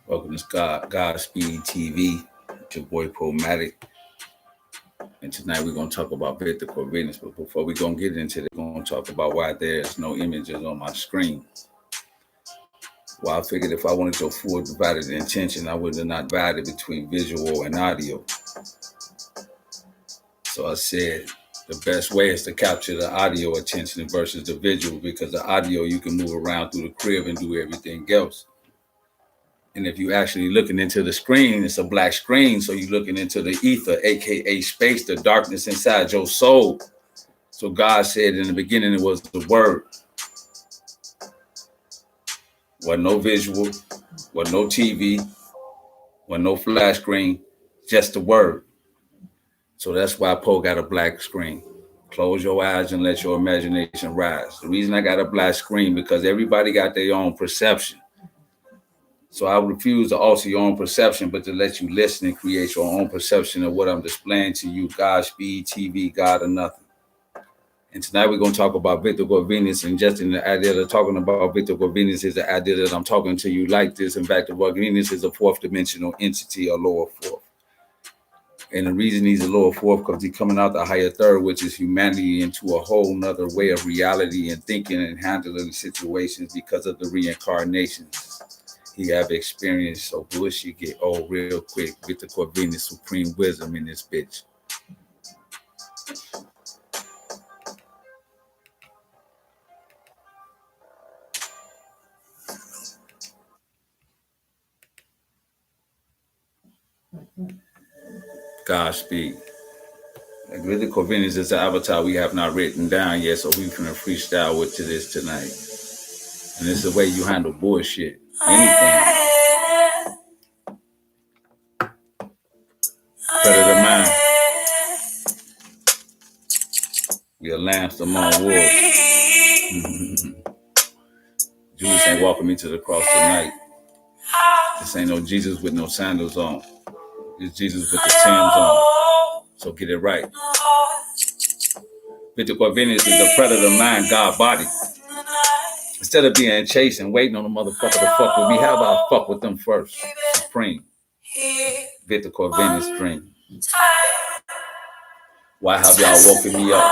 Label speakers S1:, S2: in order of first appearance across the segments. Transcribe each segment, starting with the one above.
S1: Welcome to Godspeed TV. It's your boy Poematic. And tonight we're going to talk about Victor Corvinus. But before we're going to get into it, we're going to talk about why there's no images on my screen. Well, I figured if I wanted your full divided attention, I would have not divided between visual and audio. So I said the best way is to capture the audio attention versus the visual, because the audio you can move around through the crib and do everything else. And if you're actually looking into the screen, it's a black screen. So you're looking into the ether, aka space, the darkness inside your soul. So God said in the beginning it was the word. Wasn't no visual, wasn't no TV, wasn't no flash screen, just the word. So that's why Poe got a black screen. Close your eyes and let your imagination rise. The reason I got a black screen because everybody got their own perception. So I refuse to alter your own perception, but to let you listen and create your own perception of what I'm displaying to you. Godspeed, TV, God or nothing. And tonight we're going to talk about Victor Corvinus, and just in the idea of talking about Victor Corvinus is the idea that I'm talking to you like this. In fact, Corvinus is a fourth dimensional entity, a lower fourth. And the reason he's a lower fourth because he's coming out the higher third, which is humanity, into a whole nother way of reality and thinking and handling situations because of the reincarnations he have experienced. So bullshit get old real quick. Victor Corvinus, supreme wisdom in this bitch. Godspeed. Victor Corvinus is the avatar we have not written down yet, so we're gonna freestyle with to this tonight. And it's the way you handle bullshit. Anything. Predator mind. We are lambs among wolves. Judas ain't walking me to the cross tonight. This ain't no Jesus with no sandals on. It's Jesus with the Timbs on. So get it right. Victor Corvinus is the predator mind, God body. Instead of being chased and waiting on the motherfucker to fuck with me, how about I fuck with them first? Supreme. Victor Corvinus dream. Why have y'all woken me up?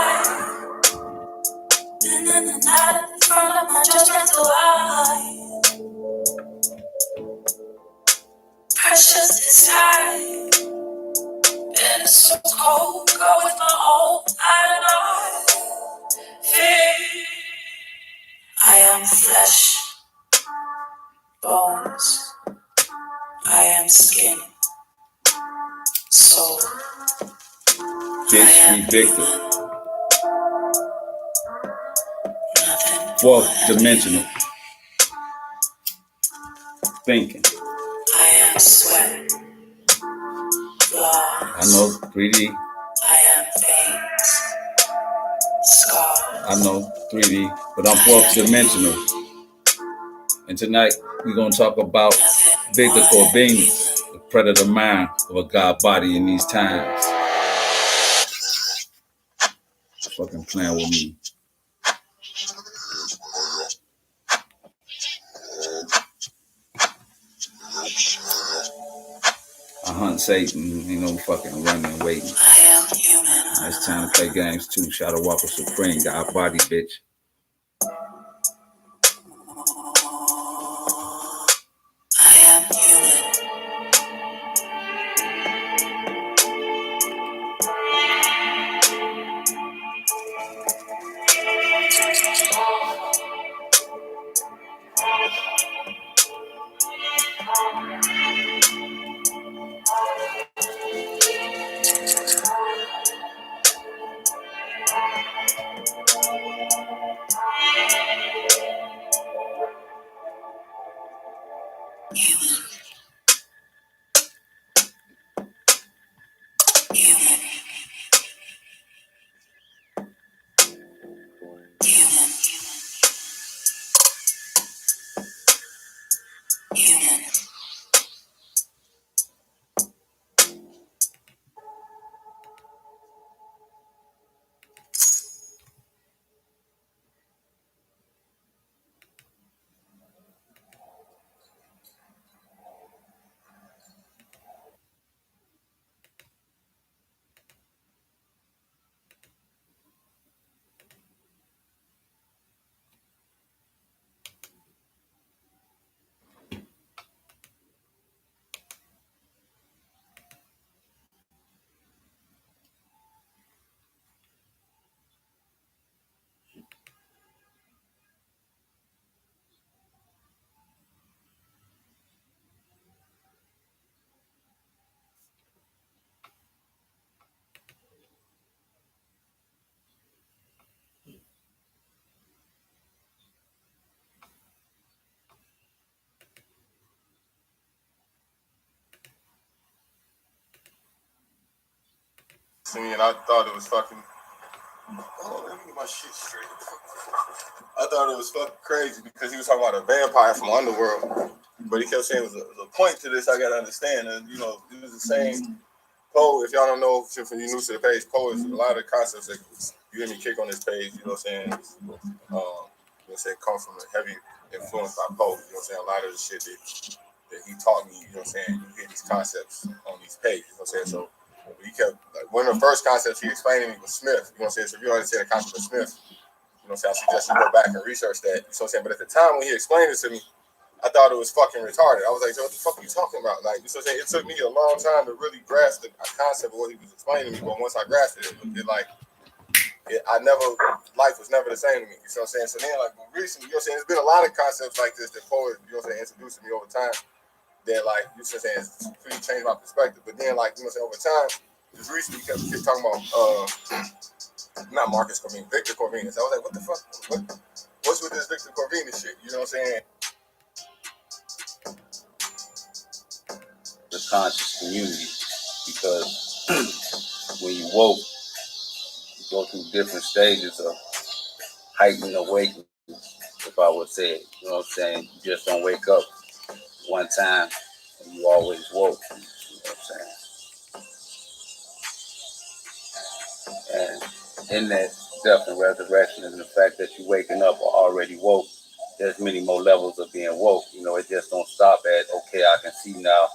S1: Precious desire. And it's so cold, go with my whole I am flesh, bones, I am skin, soul. Bitch, we Victor. Fourth dimensional. Thinking. I am sweat. Flaws. I know 3D. I am veins. Scars. I know 3D, but I'm fourth dimensional. And tonight we're gonna talk about Victor Corvinus, the predator mind of a God body in these times. Fucking playing with me. I hunt Satan, ain't no fucking running, waiting. I am human. It's time to play games too. Shadow Walker Supreme, God body, bitch. I am human.
S2: to me, and I thought it was fucking. Oh, let me get my shit straight. I thought it was fucking crazy because he was talking about a vampire from Underworld, but he kept saying it was a point to this I gotta understand, and you know, it was the same. Poe, if y'all don't know, if you're new to the page, Poe is a lot of the concepts that you hear me kick on this page, you know what I'm saying? You know what I'm saying, come from a heavy influence by Poe, you know what I'm saying? A lot of the shit that he taught me, you know what I'm saying? You hear these concepts on these pages, you know what I'm saying? So he kept, like, one of the first concepts he explained to me was Smith, you know what I'm saying? So if you don't understand the concept of Smith, you know what I'm saying? I suggest you go back and research that, you know what I'm saying? But at the time when he explained it to me, I thought it was fucking retarded. I was like, so what the fuck are you talking about? Like, you know what I'm saying? It took me a long time to really grasp the concept of what he was explaining to me, but once I grasped it, life was never the same to me. You know what I'm saying? So then, like, recently, you know what I'm saying? There's been a lot of concepts like this that poets, you know what I'm saying, introduced to me over time that, like, you know what I'm saying, it's pretty changed my perspective. But then, like, you know what I'm saying, over time, just recently, kept talking about, not Marcus Corvinus, Victor Corvinus. I was like, what the fuck? What's with this Victor Corvinus shit? You know what I'm saying?
S1: The conscious community, because when you woke, you go through different stages of heightened awakening, if I would say it. You know what I'm saying? You just don't wake up one time and you always woke. You know what I'm saying? And in that death and resurrection and the fact that you're waking up or already woke, there's many more levels of being woke. You know, it just don't stop at, okay, I can see now,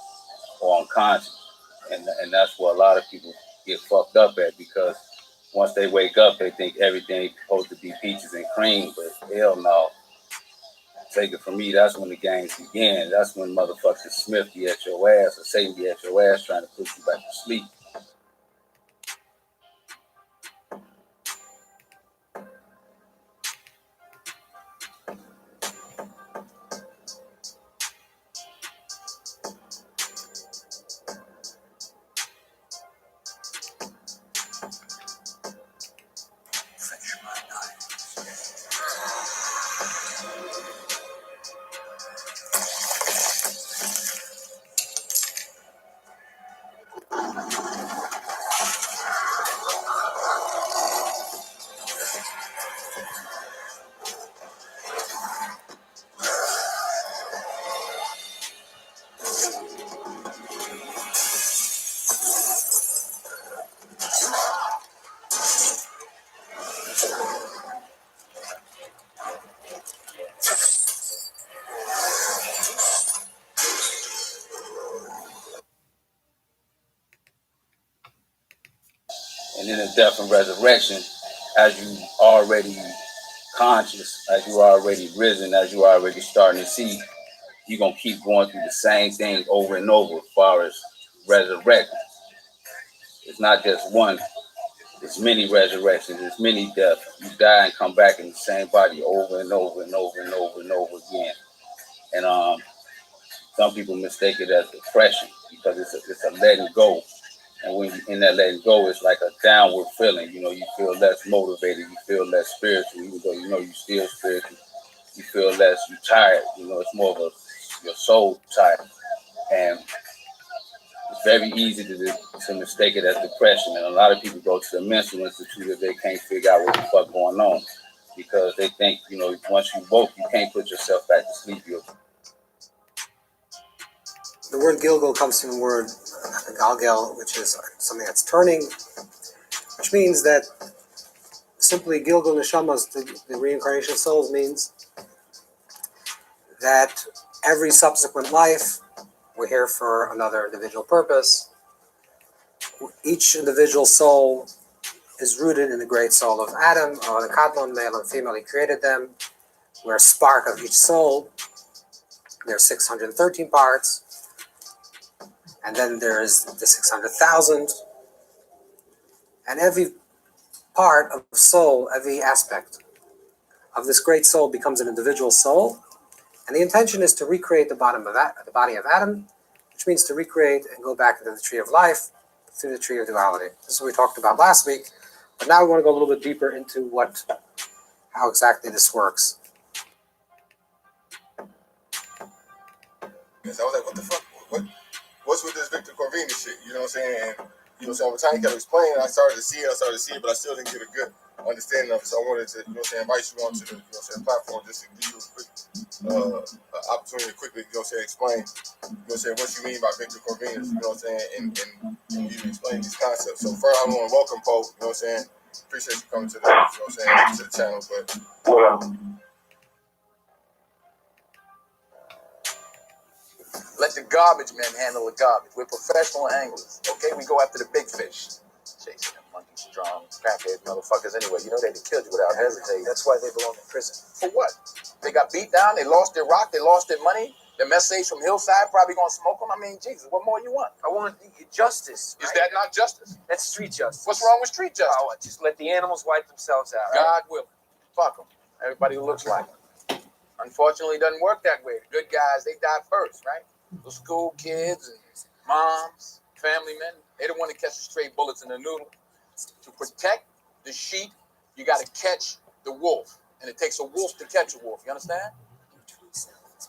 S1: or I'm conscious. And that's where a lot of people get fucked up at, because once they wake up, they think everything's supposed to be peaches and cream, but hell no. Take it from me, that's when the games begin. That's when motherfuckers Smith be at your ass or Satan be at your ass trying to put you back to sleep. And in the death and resurrection, as you already conscious, as you already risen, as you already starting to see, you're going to keep going through the same thing over and over as far as resurrecting. It's not just one, it's many resurrections, it's many deaths. You die and come back in the same body over and over and over and over and over again. And some people mistake it as depression because it's a letting go. And when you're in that letting go, it's like a downward feeling. You know, you feel less motivated, you feel less spiritual, even though you know you're still spiritual. You feel less, you're tired. You know, it's more of your soul tired. And it's very easy to mistake it as depression. And a lot of people go to the mental institute if they can't figure out what the fuck going on. Because they think, you know, once you woke, you can't put yourself back to sleep.
S3: The word Gilgal comes from the word Galgal, which is something that's turning, which means that simply Gilgal Neshamas, the reincarnation of souls, means that every subsequent life, we're here for another individual purpose. Each individual soul is rooted in the great soul of Adam, or the Kadmon, male and female, he created them. We're a spark of each soul. There are 613 parts. And then there is the 600,000. And every part of soul, every aspect of this great soul becomes an individual soul. And the intention is to recreate the body of Adam, which means to recreate and go back into the tree of life through the tree of duality. This is what we talked about last week. But now we want to go a little bit deeper into how exactly this works.
S2: I was like, what the fuck? What's with this Victor Corvinus shit? You know what I'm saying? And You know what I'm saying? Over time, he kept explaining. I started to see it, but I still didn't get a good understanding of it. So I wanted to, you know what I'm saying, invite you onto the, you know what I'm saying, platform just to give you a quick opportunity to quickly, you know what I'm saying, explain, you know what I'm saying, what you mean by Victor Corvinus, you know what I'm saying, and you explain these concepts. So first, I want to welcome Poe, you know what I'm saying. Appreciate you coming to the, you know what I'm saying, to the channel, but.
S4: Let the garbage men handle the garbage. We're professional anglers, okay? We go after the big fish. Chasing them monkeys, drums, crackhead motherfuckers anyway. You know they'd have killed you without hesitating. That's why they belong in prison. For what? They got beat down, they lost their rock, they lost their money. The messages from Hillside probably gonna smoke them. I mean, Jesus, what more you want? I want justice. Right? Is that not justice? That's street justice. What's wrong with street justice? Oh, just let the animals wipe themselves out. God willing. Fuck them. Everybody who looks like them. Unfortunately, it doesn't work that way. The good guys, they die first, right? The school kids and moms, family men, they don't want to catch the stray bullets in the noodle. To protect the sheep, you got to catch the wolf. And it takes a wolf to catch a wolf. You understand?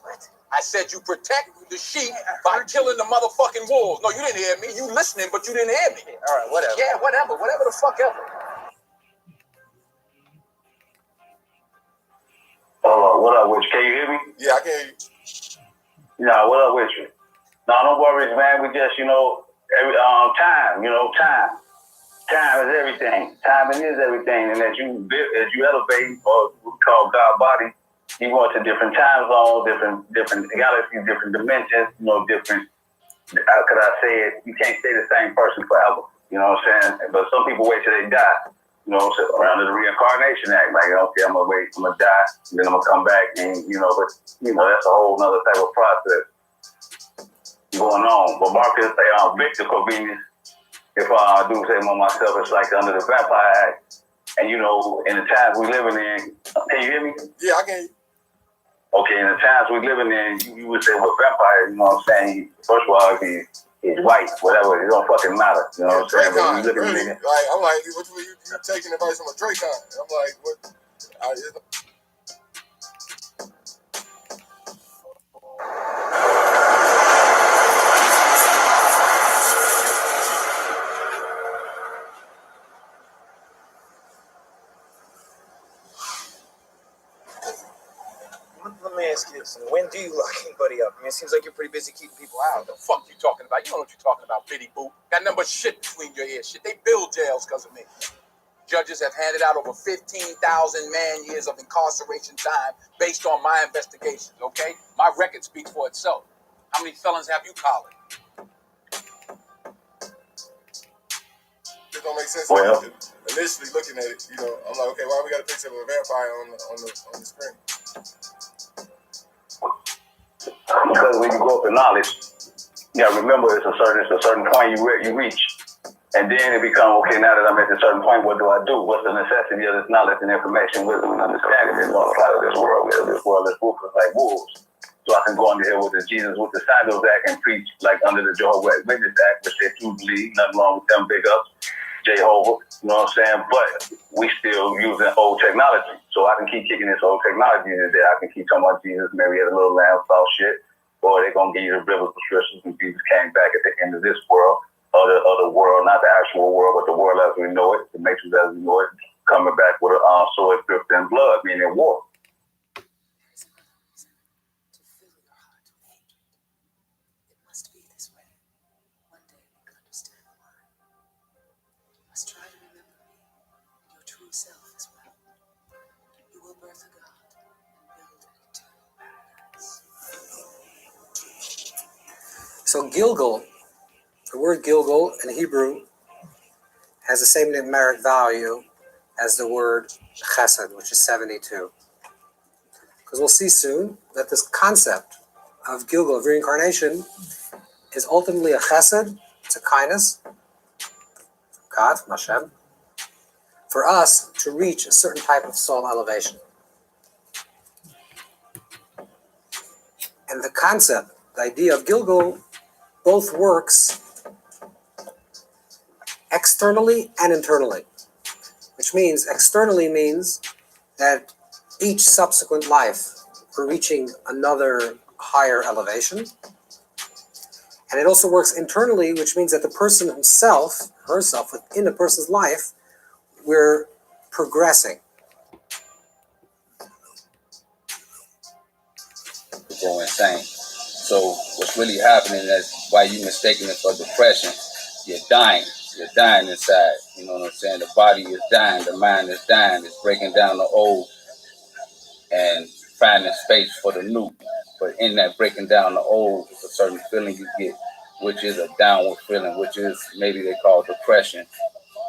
S4: What? I said you protect the sheep by killing the motherfucking wolves. No, you didn't hear me. You listening, but you didn't hear me. All right, whatever. Yeah, whatever. Whatever the fuck ever.
S5: What up, Rich? Can you hear me?
S2: Yeah, I can hear you.
S5: Nah, what up with you? No, don't worry, man. We just, every time, time. Time is everything. Timing is everything. And as you elevate, or what we call God body, you go into different time zones, different galaxies, different dimensions, different. How could I say it? You can't stay the same person forever. You know what I'm saying? But some people wait till they die. You know, so under the reincarnation act, like, okay, I'm gonna wait, I'm gonna die, and then I'm gonna come back, and but that's a whole nother type of process going on. But Marcus, Victor Corvinus, if I do say myself, it's like under the Vampire Act, and in the times we living in, can you hear me?
S2: Yeah, I can hear you.
S5: Okay, in the times we living in, you would say with vampires, you know what I'm saying? First of all, if he's white, whatever, it don't fucking matter. You know what I'm saying?
S2: But you look at me, like, I'm like, what you taking advice from a Dracon? I'm like, what?
S4: Let me ask you this. When do you lock anybody up? I mean, it seems like you're pretty busy keeping people out. The fuck you talking about? You know what you're talking about, bitty boot. Got nothing but shit between your ears. Shit, they build jails because of me. Judges have handed out over 15,000 man-years of incarceration time based on my investigations, okay? My record speaks for itself. How many felons have you collared?
S2: It don't make sense.
S5: Well,
S2: initially looking at it, I'm like, okay, why we got a picture of a vampire on the screen?
S5: Because when you go up in knowledge, you gotta remember it's a certain point you reach. And then it becomes, okay, now that I'm at a certain point, what do I do? What's the necessity of this knowledge and information, wisdom, and understanding that's going to apply to this world? This world is ruthless like wolves. So I can go under here with the Jesus, with the Sandals Act and preach like under the Jehovah's Witness Act, which they do believe, nothing wrong with them, big ups, Jehovah, you know what I'm saying? But we still using old technology. So I can keep kicking this old technology in there. I can keep talking about Jesus, maybe had a little lamb, soft shit, or they're going to give you the biblical scriptures and Jesus came back at the end of this world. Other world, not the actual world, but the world as we know it, the matrix as we know it, coming back with a sword dripped in blood, meaning war.
S6: It must be this way. One day we can understand why. You must try to remember me, your true self as well. You will birth a god and build an eternal paradise.
S3: So Gilgal, the word Gilgal in Hebrew has the same numeric value as the word chesed, which is 72. Because we'll see soon that this concept of Gilgal, of reincarnation, is ultimately a chesed, it's a kindness, God, from Hashem, for us to reach a certain type of soul elevation. And the concept, the idea of Gilgal, both works externally and internally, which means externally means that each subsequent life we're reaching another higher elevation. And it also works internally, which means that the person himself herself within a person's life, we're progressing.
S1: Go insane. So what's really happening is why you mistaking it for depression. You're dying. You're dying inside. You know what I'm saying? The body is dying. The mind is dying. It's breaking down the old and finding space for the new. But in that breaking down the old, it's a certain feeling you get, which is a downward feeling, which is maybe they call depression,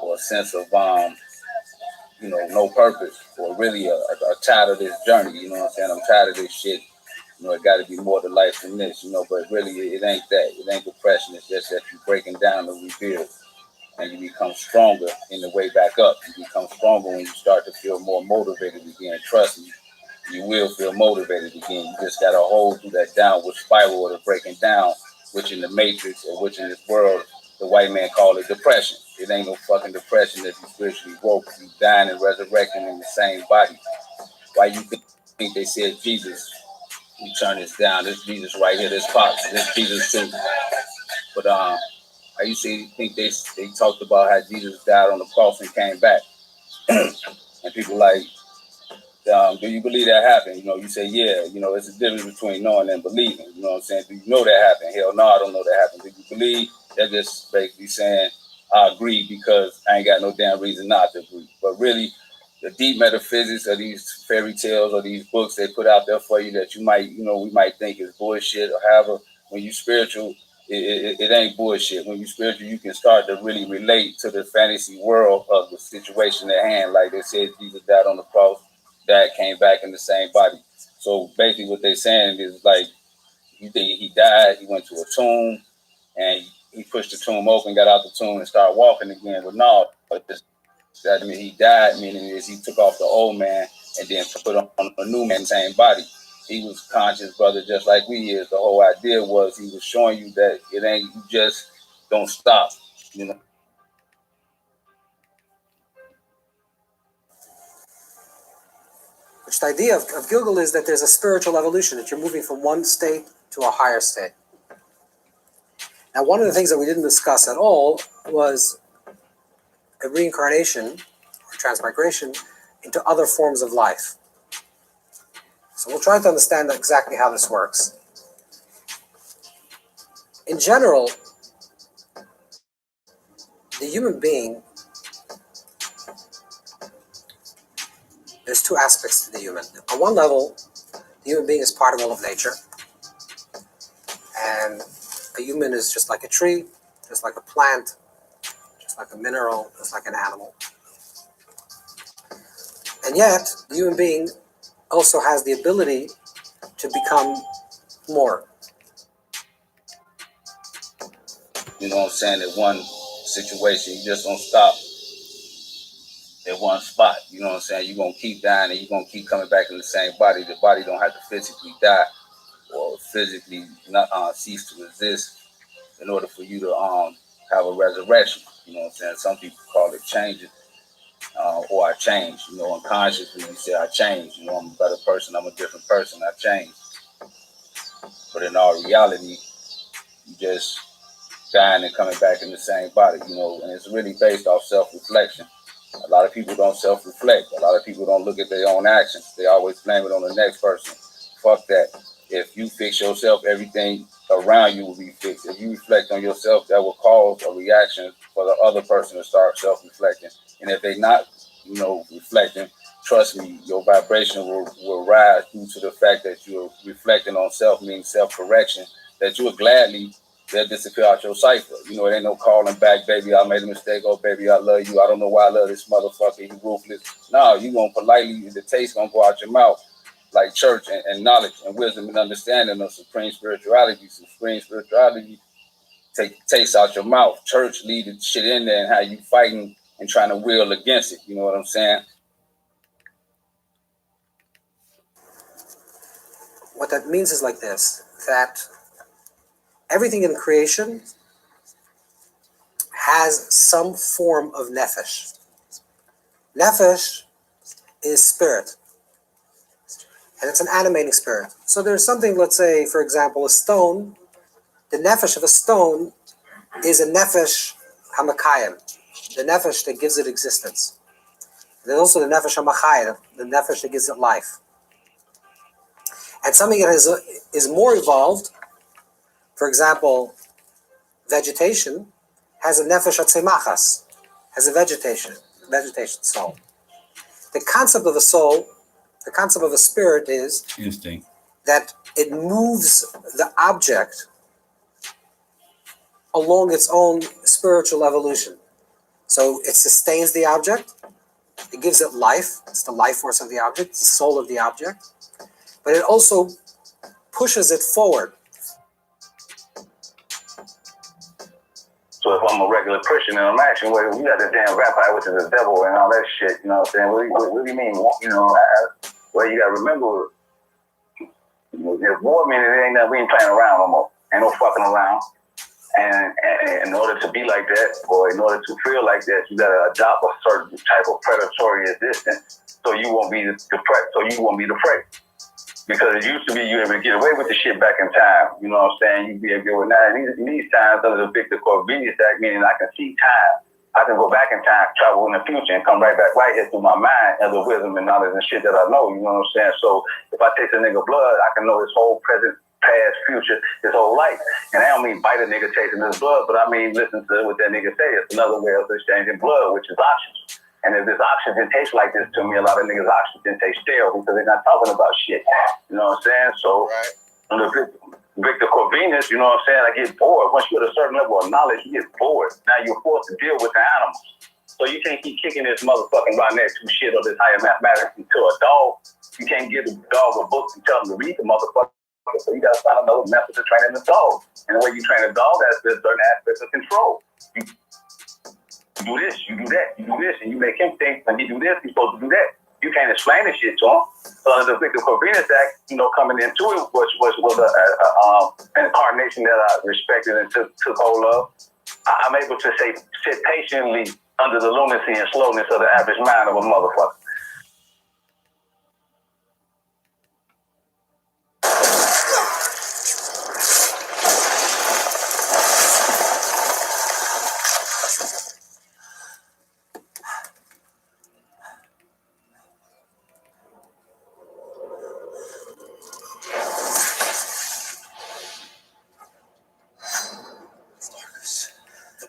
S1: or a sense of no purpose, or really a tired of this journey. You know what I'm saying? I'm tired of this shit. It got to be more to life than this, but really it ain't that. It ain't depression. It's just that you're breaking down to rebuild, and you become stronger in the way back up. You become stronger when you start to feel more motivated again. Trust me, you will feel motivated again. You just got to hold through that downward spiral or the breaking down, which in the matrix or which in this world, the white man call it depression. It ain't no fucking depression if you spiritually woke. You dying and resurrecting in the same body. Why you think they said Jesus? We turn this down. This Jesus right here. This Pops. This Jesus too. But I used to think they talked about how Jesus died on the cross and came back, and people like, do you believe that happened? You say, yeah. It's a difference between knowing and believing. You know what I'm saying? Do you know that happened? Hell no, I don't know that happened. Do you believe? They're just basically saying, I agree because I ain't got no damn reason not to agree. But really, the deep metaphysics of these fairy tales or these books they put out there for you that you might, we might think is bullshit or however, when you spiritual, it ain't bullshit. When you spiritual, you can start to really relate to the fantasy world of the situation at hand. Like they said, Jesus died on the cross, died, came back in the same body. So basically what they're saying is like, you think he died, he went to a tomb, and he pushed the tomb open, got out the tomb, and started walking again. But no, that mean he died, meaning is he took off the old man and then put on a new man, same body. He was conscious, brother, just like we is. The whole idea was he was showing you that it ain't, you just don't stop,
S3: Which the idea of Gilgal is that there's a spiritual evolution, that you're moving from one state to a higher state. Now, one of the things that we didn't discuss at all was a reincarnation or transmigration into other forms of life. So we'll try to understand exactly how this works. In general, the human being, there's two aspects to the human. On one level, the human being is part of all of nature. And a human is just like a tree, just like a plant, just like a mineral, just like an animal. And yet, the human being also has the ability to become more.
S1: You know what I'm saying? At one situation, you just don't stop at one spot. You know what I'm saying? You're going to keep dying and you're going to keep coming back in the same body. The body don't have to physically die or physically not cease to exist in order for you to have a resurrection. You know what I'm saying? Some people call it changing or I change. Unconsciously you say I change. I'm a better person. I'm a different person. I change. But in all reality, you just dying and coming back in the same body, and it's really based off self-reflection. A lot of people don't self-reflect. A lot of people don't look at their own actions. They always blame it on the next person. Fuck that. If you fix yourself, everything around you will be fixed. If you reflect on yourself, that will cause a reaction for the other person to start self-reflecting. And if they not, reflecting, trust me, your vibration will rise due to the fact that you're reflecting on self, means self-correction, that you will gladly, they'll disappear out your cipher. It ain't no calling back, baby, I made a mistake. Oh, baby, I love you. I don't know why I love this motherfucker. He ruthless. No, you going to politely, the taste going to go out your mouth. Like church and knowledge and wisdom and understanding of supreme spirituality. Supreme spirituality takes out your mouth. Church leave the shit in there and how you fighting and trying to will against it. You know what I'm saying?
S3: What that means is like this, that everything in creation has some form of nefesh. Nefesh is spirit. And it's an animating spirit. So there's something, let's say, for example, a stone. The nefesh of a stone is a nefesh, hamakayim, the nefesh that gives it existence. There's also the nefesh hamachayim, the nefesh that gives it life. And something that is more evolved, for example, vegetation, has a nefesh atzemachas, has a vegetation soul. The concept of a soul, the concept of a spirit is
S1: instinct,
S3: that it moves the object along its own spiritual evolution. So it sustains the object, it gives it life, it's the life force of the object, it's the soul of the object, but it also pushes it forward.
S5: So if I'm a regular Christian and I'm asking, well, you got this damn vampire, which is the devil and all that shit, you know what I'm saying? What do you mean? You know, well, you got to remember, there's war, meaning it ain't that we ain't playing around no more. Ain't no fucking around. And in order to be like that, or in order to feel like that, you got to adopt a certain type of predatory existence, so you won't be the prey. Because it used to be you able to get away with the shit back in time. You know what I'm saying? You'd be able to go, now in these times under the Victor Corvinus Act, meaning I can see time. I can go back in time, travel in the future, and come right back right here through my mind and the wisdom and knowledge and shit that I know. You know what I'm saying? So if I taste a nigga blood, I can know his whole present, past, future, his whole life. And I don't mean bite a nigga tasting his blood, but I mean listen to what that nigga say. It's another way of exchanging blood, which is oxygen. And if this oxygen tastes like this to me, a lot of niggas' oxygen tastes stale because they're not talking about shit. You know what I'm saying? So, under Victor Corvinus, you know what I'm saying? I get bored. Once you get a certain level of knowledge, you get bored. Now you're forced to deal with the animals. So you can't keep kicking this motherfucking Ronette to shit or this higher mathematics to a dog. You can't give the dog a book and tell him to read the motherfucker. So you gotta find another method of training the dog. And the way you train a dog, there's certain aspects of control. You do this, you do that, you do this, and you make him think when he do this, he's supposed to do that. You can't explain this shit to him. So under the Victor Corvinus Act, you know, coming into it was an incarnation that I respected and took hold of. I'm able to sit patiently under the lunacy and slowness of the average mind of a motherfucker.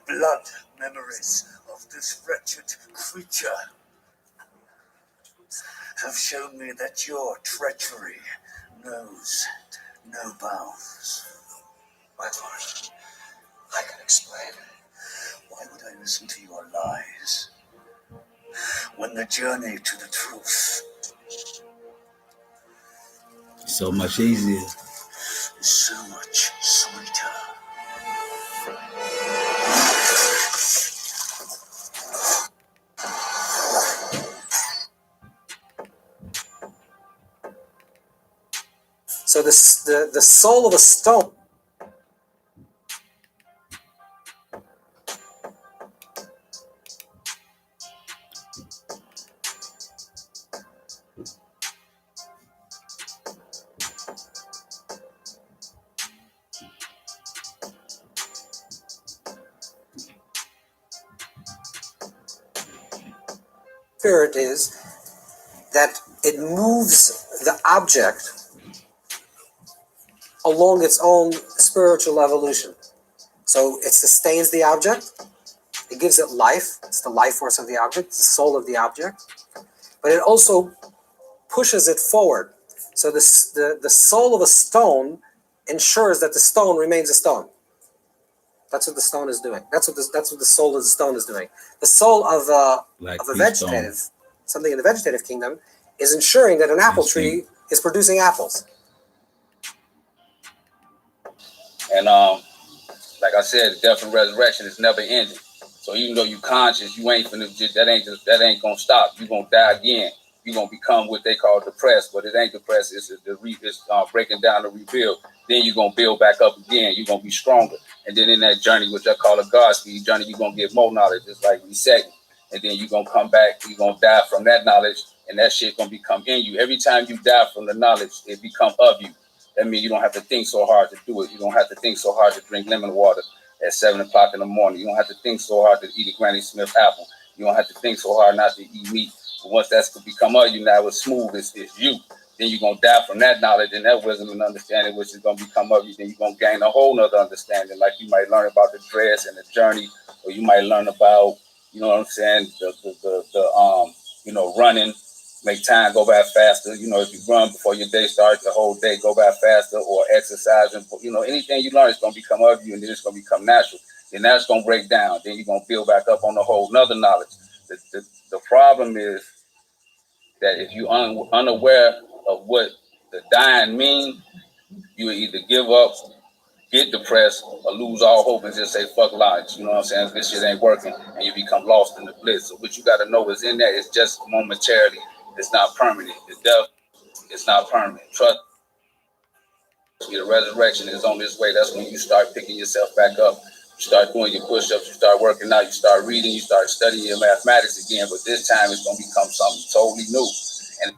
S7: Blood memories of this wretched creature have shown me that your treachery knows no bounds.
S6: My lord, I can explain.
S7: Why would I listen to your lies when the journey to the truth
S1: so much easier,
S7: is so much sweeter?
S3: So the soul of a stone spirit is that it moves the object along its own spiritual evolution. So it sustains the object, it gives it life, it's the life force of the object, it's the soul of the object, but it also pushes it forward. So the soul of a stone ensures that the stone remains a stone. That's what the stone is doing. That's what the soul of the stone is doing. The soul of a vegetative, something in the vegetative kingdom, is ensuring that an apple tree is producing apples.
S1: and like I said, the death and resurrection is never ending. So even though you conscious, you ain't finna that ain't gonna stop. You gonna die again. You gonna become what they call depressed, but it ain't depressed. It's breaking down to rebuild. Then you gonna build back up again. You gonna be stronger. And then in that journey, which I call a Godspeed journey, you gonna get more knowledge. It's like resetting. And then you gonna come back. You gonna die from that knowledge, and that shit gonna become in you. Every time you die from the knowledge, it become of you. That means you don't have to think so hard to do it. You don't have to think so hard to drink lemon water. at 7 o'clock in the morning. You don't have to think so hard to eat a Granny Smith apple. You don't have to think so hard not to eat meat. But once that's going to become of you now, it's smooth, it's you. Then you're going to die from that knowledge and that wisdom and understanding, which is going to become of you. Then you're going to gain a whole nother understanding. Like you might learn about the dress and the journey, or you might learn about, you know what I'm saying, running, make time go by faster. You know, if you run before your day starts, the whole day go by faster, or exercising, anything you learn is going to become of you, and then it's going to become natural. Then that's going to break down. Then you're going to build back up on a whole nother knowledge. The problem is that if you're unaware of what the dying mean, you either give up, get depressed, or lose all hope and just say, fuck life. You know what I'm saying? This shit ain't working, and you become lost in the bliss. So what you got to know is in that, it's just momentarily. It's not permanent. The death is not permanent. Trust me, the resurrection is on this way. That's when you start picking yourself back up. You start doing your push-ups, you start working out, you start reading, you start studying your mathematics again, but this time it's going to become something totally new. And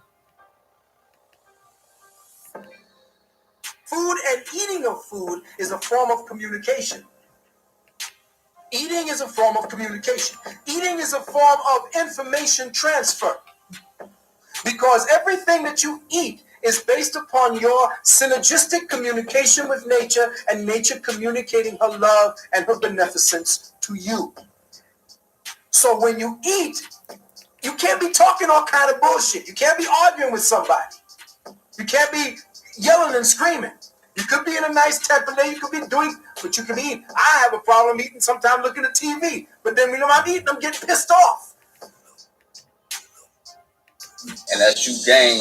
S8: food and eating of food is a form of communication. Eating is a form of communication. Eating is a form of information transfer. Because everything that you eat is based upon your synergistic communication with nature and nature communicating her love and her beneficence to you. So when you eat, you can't be talking all kind of bullshit. You can't be arguing with somebody. You can't be yelling and screaming. You could be in a nice temper there, you could be doing, but you can eat. I have a problem eating, sometimes looking at TV. But then when I'm eating, I'm getting pissed off.
S1: And as you gain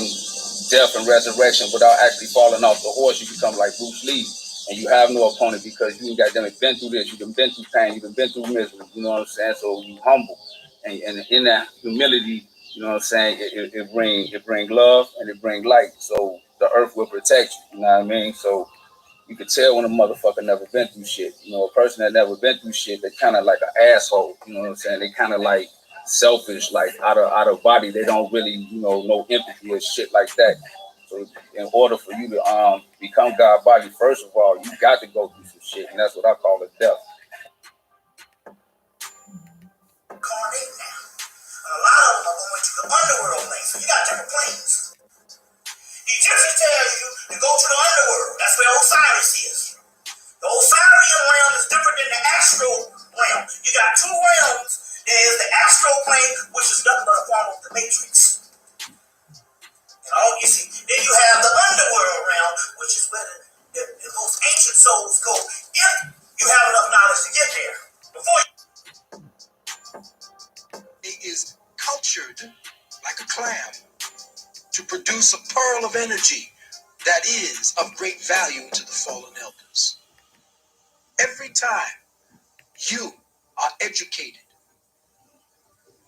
S1: death and resurrection without actually falling off the horse, you become like Bruce Lee. And you have no opponent because you ain't got them been through this, you've been through pain, you've been through misery, you know what I'm saying? So you humble. And in that humility, you know what I'm saying, it bring love and it bring light. So the earth will protect you, you know what I mean? So you can tell when a motherfucker never been through shit. You know, a person that never been through shit, they kind of like an asshole. You know what I'm saying? They kind of like selfish, like out of body. They don't really, no empathy or shit like that. So in order for you to become God body, first of all, you got to go through some shit, and that's what I call a death.
S7: Incarnate now. A lot of them are going to the underworld place. So you got different planes. The Egyptians tell you to go to the underworld. That's where Osiris is. The Osirian realm is different than the astral realm. You got two realms. There's the astral plane, which is nothing but a form of the matrix. And all you see. Then you have the underworld realm, which is where the most ancient souls go. If you have enough knowledge to get there. Before
S8: It is cultured like a clam to produce a pearl of energy that is of great value to the fallen elders. Every time you are educated,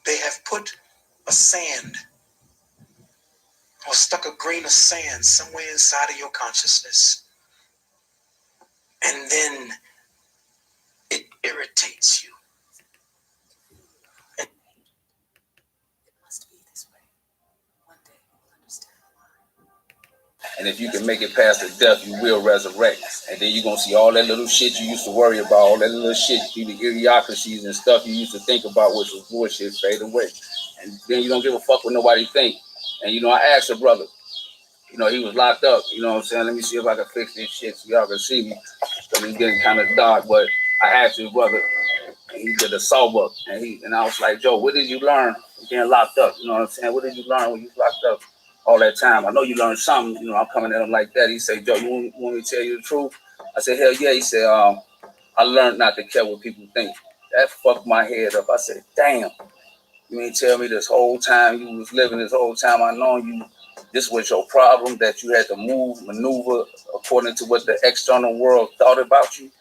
S8: they have put a sand or stuck a grain of sand somewhere inside of your consciousness. And then it irritates you.
S6: It must be this way. One day you will understand why.
S1: And if you can make it past the death, you will resurrect. And then you're going to see all that little shit you used to worry about, all that little shit, the idiocracies and stuff you used to think about, which was bullshit, fade away. And then you don't give a fuck what nobody think. And, I asked a brother, he was locked up. You know what I'm saying? Let me see if I can fix this shit so y'all can see me. Because it's getting kind of dark. But I asked his brother, and he did a sober. And I was like, Joe, what did you learn from being locked up? You know what I'm saying? What did you learn when you was locked up all that time? I know you learned something. I'm coming at him like that. He said, Joe, you want me to tell you the truth? I said, hell yeah. He said, I learned not to care what people think. That fucked my head up. I said, damn. You ain't tell me this whole time you was living, this whole time I known you, this was your problem, that you had to maneuver according to what the external world thought about you.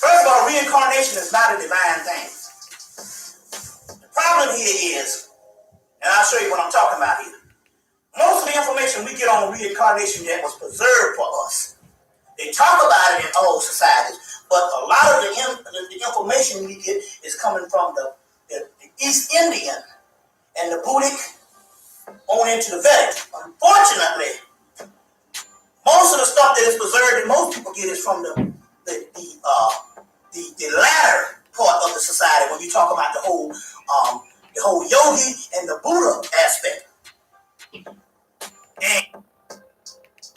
S7: first of all, reincarnation is not a divine thing. The problem here is, And I'll show you what I'm talking about here. Most of the information we get on reincarnation that was preserved for us. They talk about it in old societies, but a lot of the information we get is coming from the East Indian and the Buddhic on into the Vedic. Unfortunately, most of the stuff that is preserved that most people get is from the latter part of the society when you talk about the whole yogi and the Buddha aspect.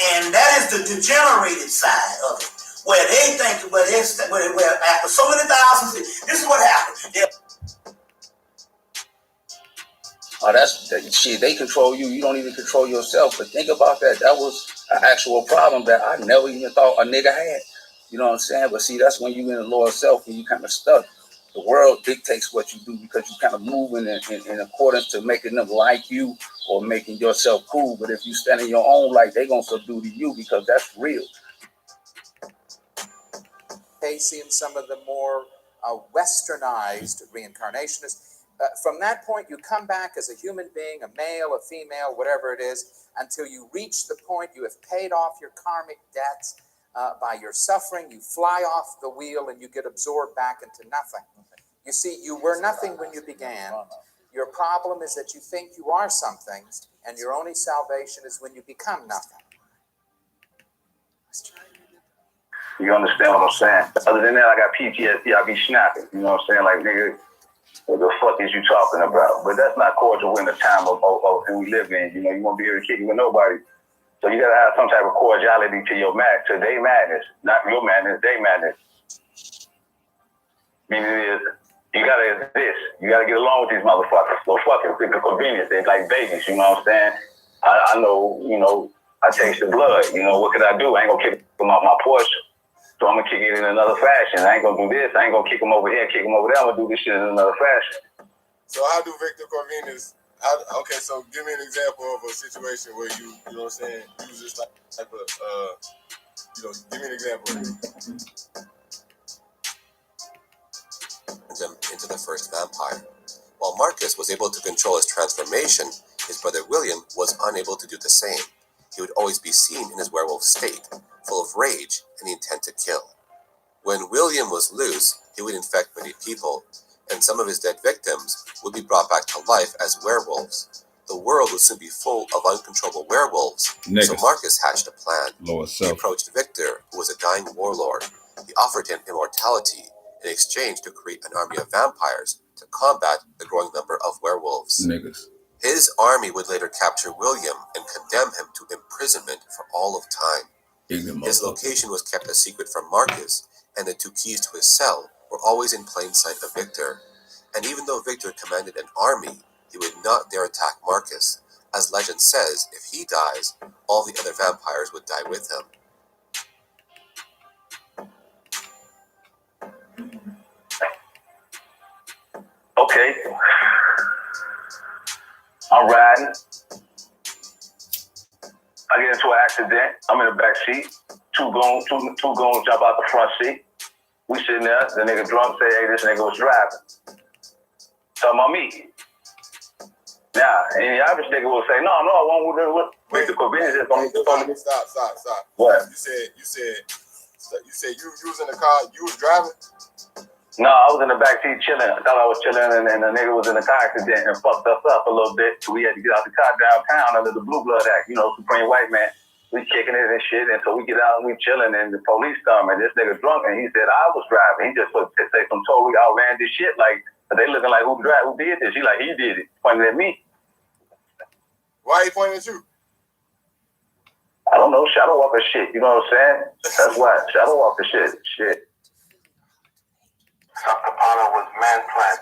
S7: And that is the degenerated side of it, where they think, where after so many thousands, this is what happened.
S4: Oh, that's shit. They control you. You don't even control yourself. But think about that. That was an actual problem that I never even thought a nigga had. You know what I'm saying? But see, that's when you in the lower self and you kind of stuck. The world dictates what you do because you kind of moving in accordance to making them like you or making yourself cool. But if you stand in your own light, they gonna subdue to you because that's real.
S9: Casey and some of the more westernized reincarnationists. From that point, you come back as a human being, a male, a female, whatever it is, until you reach the point you have paid off your karmic debts by your suffering. You fly off the wheel and you get absorbed back into nothing. You see, you were nothing when you began. Your problem is that you think you are something, and your only salvation is when you become nothing.
S5: You understand what I'm saying? Other than that, I got PTSD. I be snapping. You know what I'm saying? Like, nigga, what the fuck is you talking about? But that's not cordial in the time of we live in. You know, you won't be able to kick it with nobody. So you gotta have some type of cordiality to your to their madness, not your madness, their madness. Meaning you gotta exist. You gotta get along with these motherfuckers. So fuck it, it's a convenience. They're like babies. You know what I'm saying? I know. You know, I taste the blood. You know, what could I do? I ain't gonna kick them out my porch. So I'm gonna kick it in another fashion. I ain't gonna do this. I ain't gonna kick them over here and kick them over there. I'm gonna do this shit in another fashion.
S2: So how do Victor Corvinus? Okay, so give me an example of a situation where you know what I'm saying, use this type of, give me an example.
S10: Them into the first vampire. While Marcus was able to control his transformation, his brother William was unable to do the same. He would always be seen in his werewolf state, full of rage and the intent to kill. When William was loose, he would infect many people, and some of his dead victims would be brought back to life as werewolves. The world would soon be full of uncontrollable werewolves, so Marcus hatched a plan. He approached Victor, who was a dying warlord. He offered him immortality in exchange to create an army of vampires to combat the growing number of werewolves. His army would later capture William and condemn him to imprisonment for all of time. His location was kept a secret from Marcus, and the two keys to his cell were always in plain sight of Victor. And even though Victor commanded an army, he would not dare attack Marcus. As legend says, if he dies, all the other vampires would die with him.
S5: Okay. I'm riding. I get into an accident. I'm in the back seat. Two goons jump out the front seat. We sitting there. The nigga drunk say, hey, this nigga was driving. Talking about me. Now, any average nigga will say, no, I won't. Wait, the convenience is going to be.
S2: Stop.
S5: What?
S2: You said you was in the car. You was driving.
S5: No, I was in the back seat chilling. I thought I was chilling, and the nigga was in a car accident and fucked us up a little bit. So we had to get out the car downtown under the Blue Blood Act, Supreme White Man. We kicking it and shit, and so we get out and we chilling, and the police come, and this nigga drunk, and he said I was driving. He just say some totally outlandish shit, like they looking like who did this? He like he did it, pointing at me.
S2: Why he pointing at you?
S5: I don't know, shadow walker shit. You know what I'm saying? That's why shadow walker shit.
S11: Sapapala was man-plant.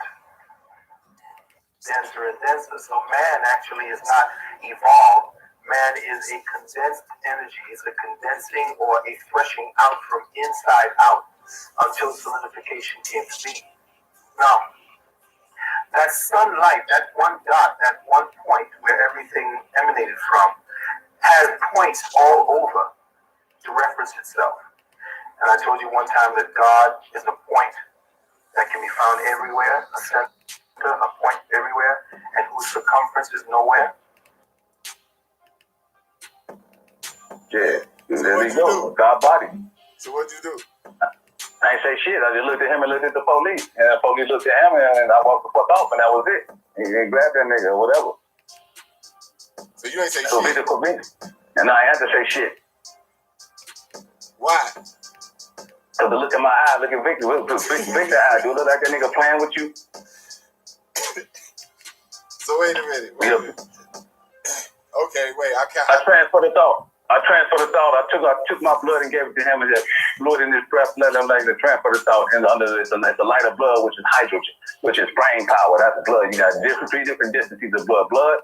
S11: Denser and denser. So man actually is not evolved. Man is a condensed energy. It's a condensing or a threshing out from inside out until solidification came to be. Now, that sunlight, that one dot, that one point where everything emanated from, has points all over to reference itself. And I told you one time that God is a point that can be found everywhere, a center, a point everywhere. and whose circumference is nowhere?
S5: Yeah.
S2: So
S5: There
S2: what'd
S5: we
S2: you
S5: go.
S2: do?
S5: God body.
S2: So what'd you do?
S5: I ain't say shit. I just looked at him and looked at the police. And the police looked at him and I walked the fuck off and that was it. He grabbed that nigga or whatever.
S2: So you ain't say
S5: So
S2: shit.
S5: Victor convinced. And I had to say shit.
S2: Why?
S5: Cause to look at my eye, look at Victor. Victor eye. Do it look like that nigga playing with you?
S2: So wait a minute. Okay, wait.
S5: I transferred the thought. I took my blood and gave it to him and just blew it in his breath, let him like to transfer the thought. And under it's a lighter blood, which is hydrogen, which is brain power. That's blood. You got three different distances of blood. Blood,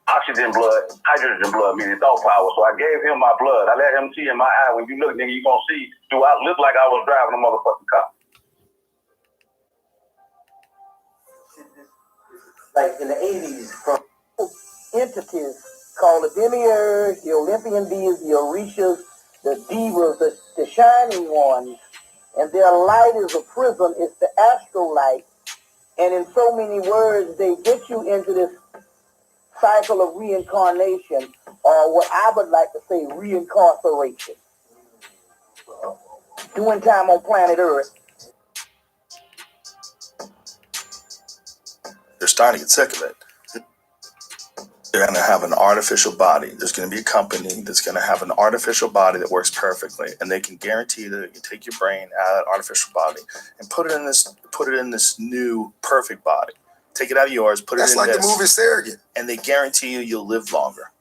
S5: oxygen blood, hydrogen blood, meaning thought power. So I gave him my blood. I let him see in my eye. When you look, nigga, you gonna see, do I look like I was driving a motherfucking car?
S12: Like in the 80s, from entities called the demiurge, the Olympian beings, the Orishas, the divas, the shining ones, and their light is a prism, it's the astral light. And in so many words, they get you into this cycle of reincarnation, or what I would like to say, reincarceration. Doing time on planet Earth.
S13: They're starting to get sick of it. They're going to have an artificial body. There's going to be a company that's going to have an artificial body that works perfectly, and they can guarantee that it can take your brain out of that artificial body and put it in this new perfect body. Take it out of yours, put it in this.
S14: That's like the movie Surrogate.
S13: And they guarantee you'll live longer.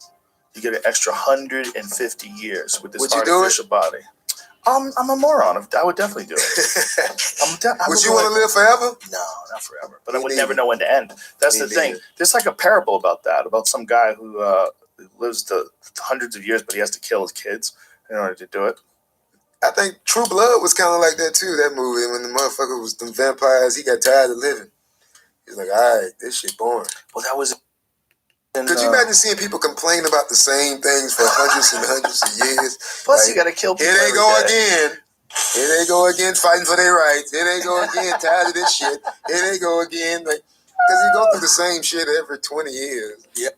S13: You get an extra 150 years with this artificial body. I'm a moron. I would definitely do it.
S14: Would you want to live forever?
S13: No, not forever. But I would never know when to end. That's the thing. There's like a parable about that, about some guy who lives to hundreds of years, but he has to kill his kids in order to do it.
S14: I think True Blood was kind of like that too, that movie. When the motherfucker was them vampires, he got tired of living. He's like, all right, this shit boring.
S13: Well, that was...
S14: Could you imagine seeing people complain about the same things for hundreds and hundreds of years?
S13: Plus, you got to kill people.
S14: Here they go again. Here they go again, fighting for their rights. Here they go again, tired of this shit. Here they go again. Like, because you go through the same shit every 20 years. Yep.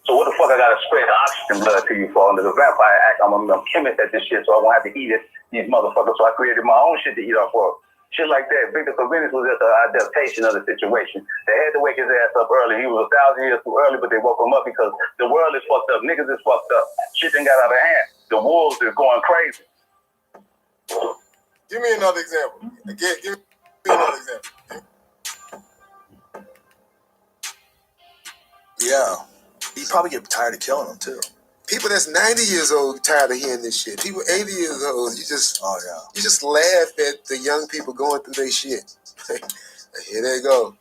S5: So what the fuck I gotta spread the oxygen blood to you for? Under the Vampire Act, I'm a chemist at this shit, so I won't have to eat it, these motherfuckers. So I created my own shit to eat off for. Shit like that. Victor corvinus was just an adaptation of the situation. They had to wake his ass up early. He was 1,000 years too early, but they woke him up because the world is fucked up. Niggas is fucked up. Shit done got out of hand. The wolves is going crazy.
S2: Give me another example. Give me another example.
S13: Yeah. You probably get tired of killing them too.
S14: People that's 90 years old tired of hearing this shit. People 80 years old, you just laugh at the young people going through their shit. Here they go.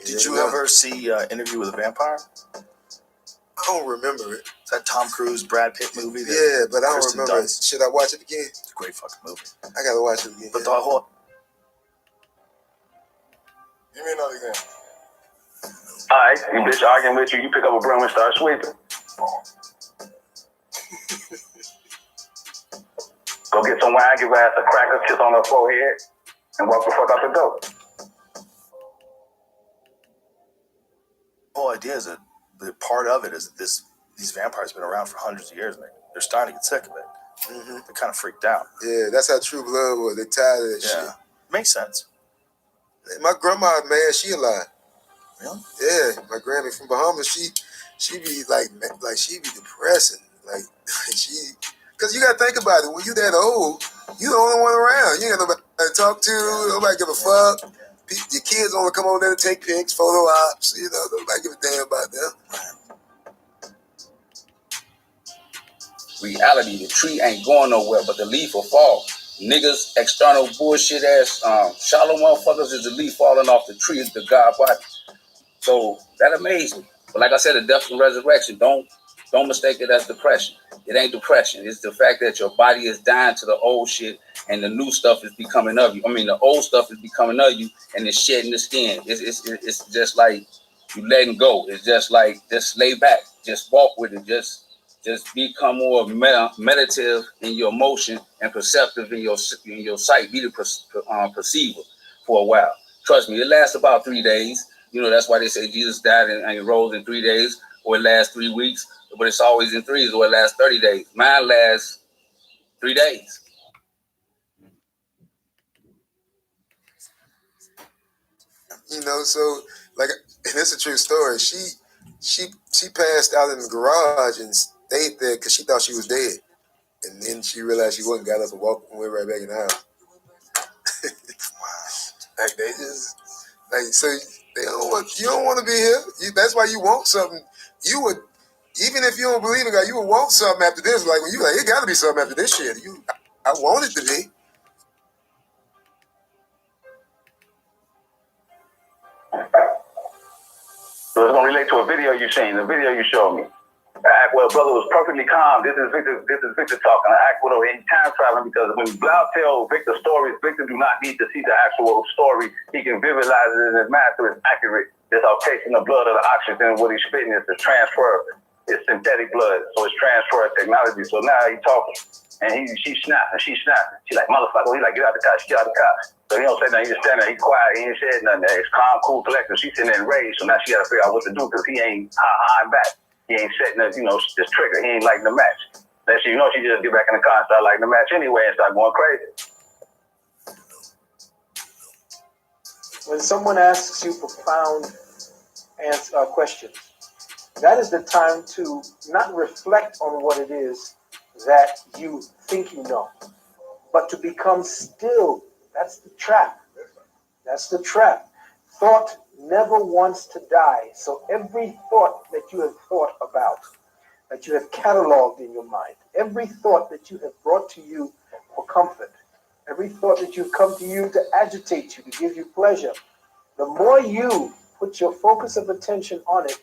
S13: Did you ever see Interview with a Vampire?
S14: I don't remember it.
S13: It's that Tom Cruise, Brad Pitt movie.
S14: Yeah, but I don't remember it. Should I watch it again?
S13: It's a great fucking movie.
S14: I gotta watch it again.
S13: But the whole...
S2: Give me another example.
S5: All right, you bitch arguing with you, you pick up a broom and start sweeping. Go get some wine, give her ass a cracker, kiss on her forehead, and walk the fuck out the door.
S13: The whole idea is that the part of it is that these vampires have been around for hundreds of years, and they're starting to get sick of it. Mm-hmm. They're kind of freaked out.
S14: Yeah, that's how True Blood was. They're tired of that shit.
S13: Makes sense.
S14: My grandma, man, she alive.
S13: Really?
S14: Yeah, my granny from Bahamas, she be like she be depressing. Like she, because you got to think about it. When you that old, you the only one around. You ain't got nobody to talk to. Nobody give a fuck. Your kids only come over there to take pics, photo ops. You know, nobody give a damn about them.
S1: Reality, the tree ain't going nowhere, but the leaf will fall. Niggas, external bullshit ass, shallow motherfuckers is the leaf falling off the tree is the God body. So that amazed me. But like I said, the death and resurrection, don't mistake it as depression. It ain't depression. It's the fact that your body is dying to the old shit and the new stuff is becoming of you. I mean, the old stuff is becoming of you and it's shedding the skin. It's just like you letting go. It's just like, just lay back. Just walk with it. Just become more meditative in your emotion and perceptive in your sight. Be the perceiver for a while. Trust me, it lasts about 3 days. You know, that's why they say Jesus died and he rose in 3 days, or it lasts 3 weeks, but it's always in threes, or it lasts 30 days. Mine lasts 3 days.
S14: You know, so like, and it's a true story. She passed out in the garage and stayed there because she thought she was dead, and then she realized she wasn't. Got up and walked and went right back in the house. Like they just like so they don't want you don't want to be here. That's why you want something. You would even if you don't believe in God, you would want something after this. Like when you like, it got to be something after this shit. I want it to be.
S5: So it's gonna relate to a video you seen, the video you showed me. I act well, brother was perfectly calm. This is Victor talking. I act well in time traveling because when Blau tells Victor stories, Victor do not need to see the actual story. He can visualize it in his mind, so it's accurate. It's how taking the blood of the oxygen, what he's spitting is the transfer. It's synthetic blood, so it's transfer technology. So now he's talking, and she snapping. She like, motherfucker. He like, get out the car. Get out the car. So he don't say nothing. He just standing there. He's quiet. He ain't said nothing. It's calm, cool, collected. She's sitting there enraged. So now she got to figure out what to do because he ain't high back. He ain't setting the, this trigger. He ain't lighting the match. Then she, she just get back in the car and start lighting the match anyway and start going crazy.
S8: When someone asks you profound questions, that is the time to not reflect on what it is that you think you know, but to become still. That's the trap. That's the trap. Thought never wants to die. So every thought that you have thought about, that you have cataloged in your mind, every thought that you have brought to you for comfort, every thought that you've come to you to agitate you, to give you pleasure, the more you put your focus of attention on it,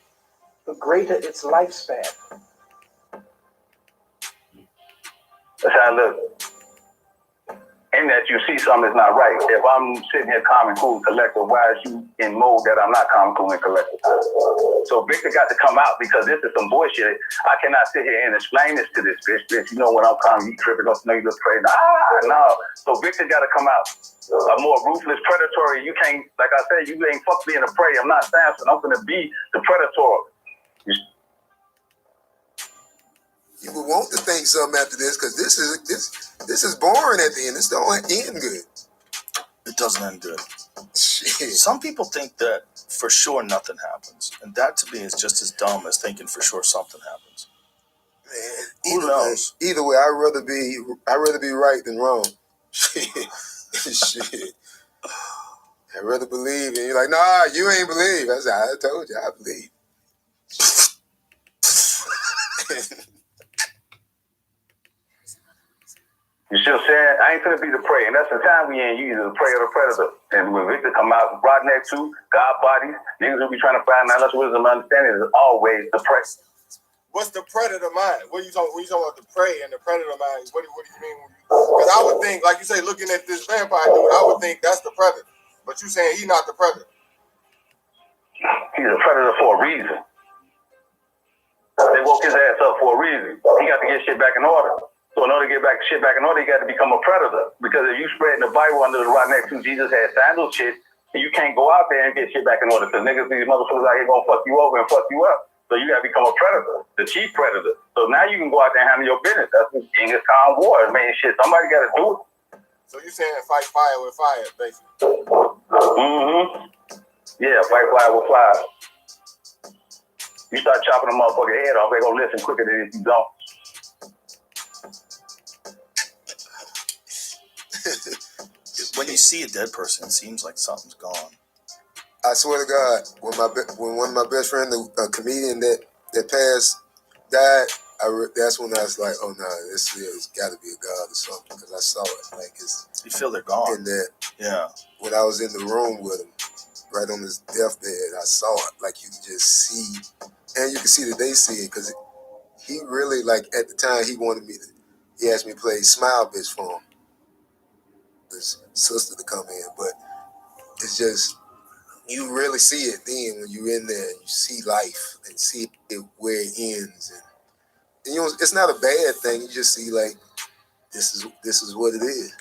S8: the greater its lifespan.
S5: That's how I look. In that you see something that's not right. If I'm sitting here calm and cool and collected, why is you in mode that I'm not calm, cool, and collected? So Victor got to come out because this is some bullshit. I cannot sit here and explain this to this bitch. You know when I'm calm, you tripping, don't you know you look crazy. No. So Victor got to come out. A more ruthless predatory. You can't, like I said, you ain't fuck being a prey. I'm not Samson. I'm gonna be the predator.
S14: You would want to think something after this because this is boring at the end. This don't end good.
S13: It doesn't end good.
S14: Shit.
S13: Some people think that for sure nothing happens, and that to me is just as dumb as thinking for sure something happens.
S14: Man,
S13: who knows?
S14: Either way, I'd rather be right than wrong. Shit. I'd rather believe, and you're like, nah, you ain't believe. I told you, I believe.
S5: You see what I'm saying? I ain't gonna be the prey, and that's the time we in. You either the prey or the predator. And when Victor come out, Rodneck too, God bodies, niggas will be trying to find knowledge, wisdom, and understanding is always the prey.
S2: What's the predator mind? What are you talking? When you talking about the prey and the predator mind? What do you mean? Because I would think, like you say, looking at this vampire dude, I would think that's the predator. But you saying he's not the predator?
S5: He's a predator for a reason. They woke his ass up for a reason. He got to get shit back in order. So in order to get shit back in order, he got to become a predator. Because if you spreading the Bible under the right next to Jesus had sandal shit, you can't go out there and get shit back in order. Because niggas, these motherfuckers out here gonna fuck you over and fuck you up. So you got to become a predator, the chief predator. So now you can go out there and handle your business. That's what Genghis Khan war. Man, shit, somebody got to do it.
S2: So you saying fight fire with fire, basically?
S5: Yeah, fight fire with fire. You start chopping the motherfucker head off, they gonna listen quicker than if you don't.
S13: When you see a dead person, it seems like something's gone.
S14: I swear to God, when one of my best friends, a comedian that passed, died, that's when I was like, oh no, this has got to be a god or something, because I saw it. Like
S13: you feel they're gone.
S14: In that,
S13: yeah.
S14: When I was in the room with him, right on his deathbed, I saw it. Like you could just see, and you could see that they see it, because he really, like at the time, he asked me to play Smile Bitch for him, his sister to come in, but it's just, you really see it then when you're in there and you see life and see it where it ends. And you know, it's not a bad thing. You just see like, this is what it is.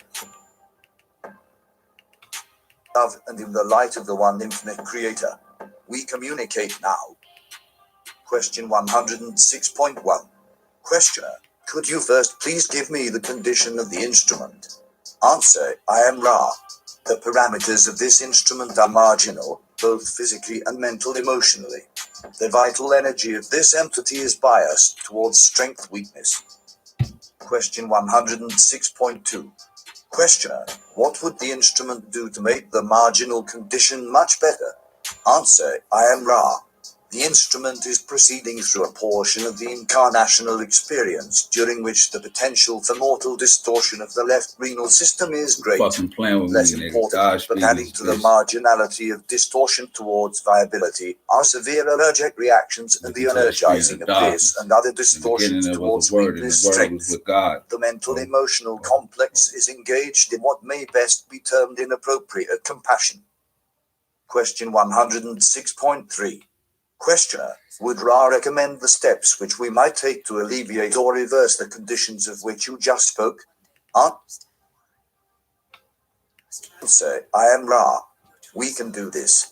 S15: love and in the light of the one infinite creator. We communicate now. Question 106.1. Questioner, could you first please give me the condition of the instrument? Answer, I am Ra. The parameters of this instrument are marginal, both physically and mental-emotionally. The vital energy of this entity is biased towards strength-weakness. Question 106.2. Questioner, what would the instrument do to make the marginal condition much better? Answer, I am Ra. The instrument is proceeding through a portion of the incarnational experience during which the potential for mortal distortion of the left renal system is great.
S1: Fucking playing with
S15: Less
S1: me, nigga.
S15: important,
S1: Godspeed,
S15: but adding to the
S1: bitch.
S15: marginality of distortion towards viability are severe allergic reactions and the energizing of this and other distortions towards weakness strength.
S1: God.
S15: The mental-emotional complex is engaged in what may best be termed inappropriate compassion. Question 106.3. Questioner, would Ra recommend the steps which we might take to alleviate or reverse the conditions of which you just spoke? Answer, I am Ra. We can do this.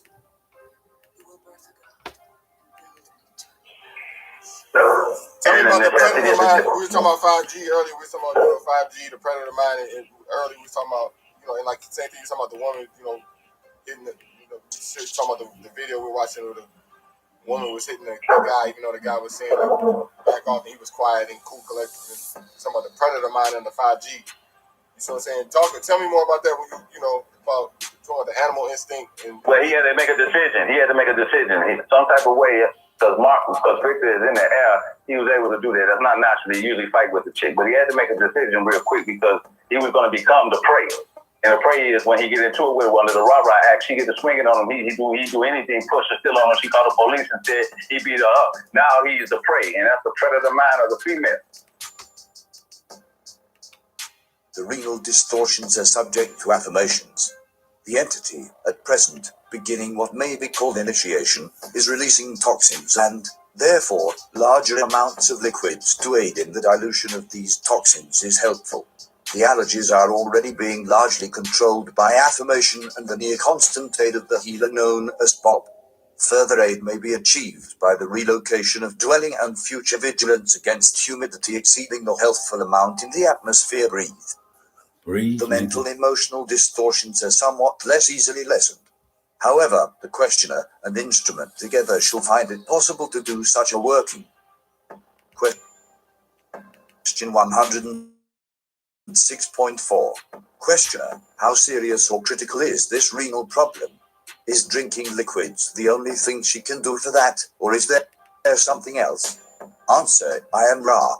S2: Tell me about the predator mind. We were talking about 5G earlier. We were talking about 5G, the predator mind, and earlier we were talking about and like the same thing. You were talking about the woman, hitting the, we were talking about the video we were watching where the woman was hitting the guy, even though the guy was saying back off, and he was quiet and cool, collected. And talking about the predator mind and the 5G. You see what I'm saying? Tell me more about that. When about talking about the animal instinct.
S5: Well, he had to make a decision. Some type of way. Because Victor is in the air, he was able to do that. That's not naturally. He usually fight with the chick, but he had to make a decision real quick because he was going to become the prey. And the prey is when he get into it with her under the rah-rah act, she get to swinging on him. He do anything, push her still on him. She called the police and said he beat her up. Now he's the prey, and that's the predator mind of the female.
S15: The renal distortions are subject to affirmations. The entity, at present, beginning what may be called initiation, is releasing toxins and, therefore, larger amounts of liquids to aid in the dilution of these toxins is helpful. The allergies are already being largely controlled by affirmation and the near-constant aid of the healer known as Bob. Further aid may be achieved by the relocation of dwelling and future vigilance against humidity exceeding the healthful amount in the atmosphere. The mental-emotional distortions are somewhat less easily lessened. However, the questioner and instrument together shall find it possible to do such a working. Question 106.4. Questioner, how serious or critical is this renal problem? Is drinking liquids the only thing she can do for that, or is there something else? Answer, I am Ra.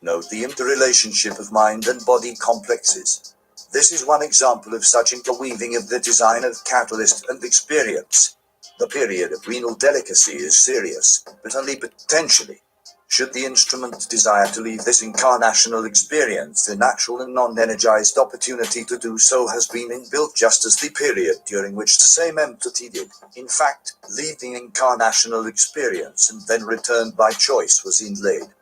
S15: Note the interrelationship of mind and body complexes. This is one example of such interweaving of the design of catalyst and experience. The period of renal delicacy is serious, but only potentially. Should the instrument desire to leave this incarnational experience, the natural and non-energized opportunity to do so has been inbuilt just as the period during which the same entity did, in fact, leave the incarnational experience and then return by choice was inlaid.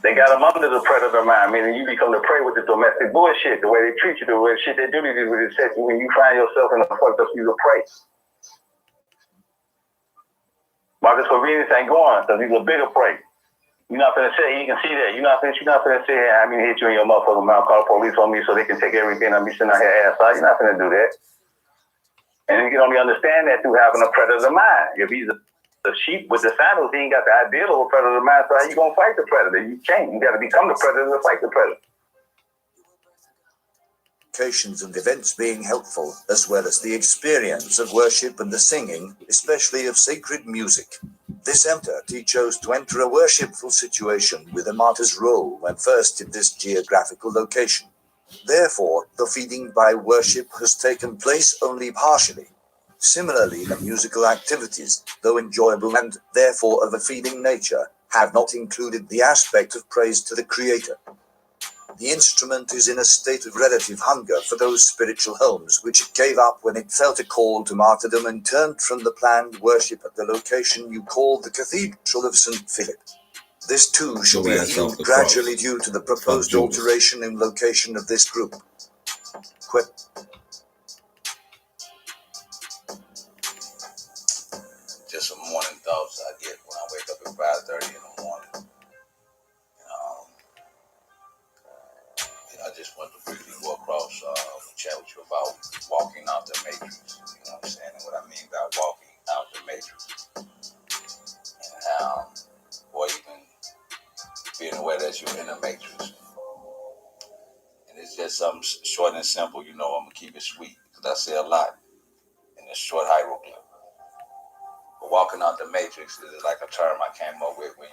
S5: They got him under the predator mind, meaning you become the prey with the domestic bullshit, the way they treat you, the way shit they do to you with the sex. When you find yourself in the fucked up, you're the prey. Marcus Corvinus ain't going because he's a bigger prey. You're not gonna say he can see that. You're not gonna say, hey, I'm gonna hit you in your motherfucking mouth, call the police on me so they can take everything. I'm be sitting out here ass out. You're not gonna do that. And you can only understand that through having a predator mind. If he's the sheep with the sandals, he ain't got the ideal of a predator mind, so how you gonna fight the predator? You can't. You gotta become the predator to fight the predator.
S15: Occasions and events being helpful, as well as the experience of worship and the singing, especially of sacred music. This entity chose to enter a worshipful situation with a martyr's role when first in this geographical location. Therefore, the feeding by worship has taken place only partially. Similarly, the musical activities, though enjoyable and, therefore, of a feeding nature, have not included the aspect of praise to the Creator. The instrument is in a state of relative hunger for those spiritual homes which it gave up when it felt a call to martyrdom and turned from the planned worship at the location you call the Cathedral of St. Philip. This too shall be healed gradually due to the proposed alteration in location of this group.
S1: Just some morning thoughts I get when I wake up at 5:30 in the morning. I just want to briefly go across chat with you about walking out the matrix. You know what I'm saying? And what I mean by walking out the matrix. And how, or even being aware that you're in the matrix. And it's just something short and simple. You know, I'm going to keep it sweet because I say a lot in this short hieroglyph. But walking out the matrix is like a term I came up with when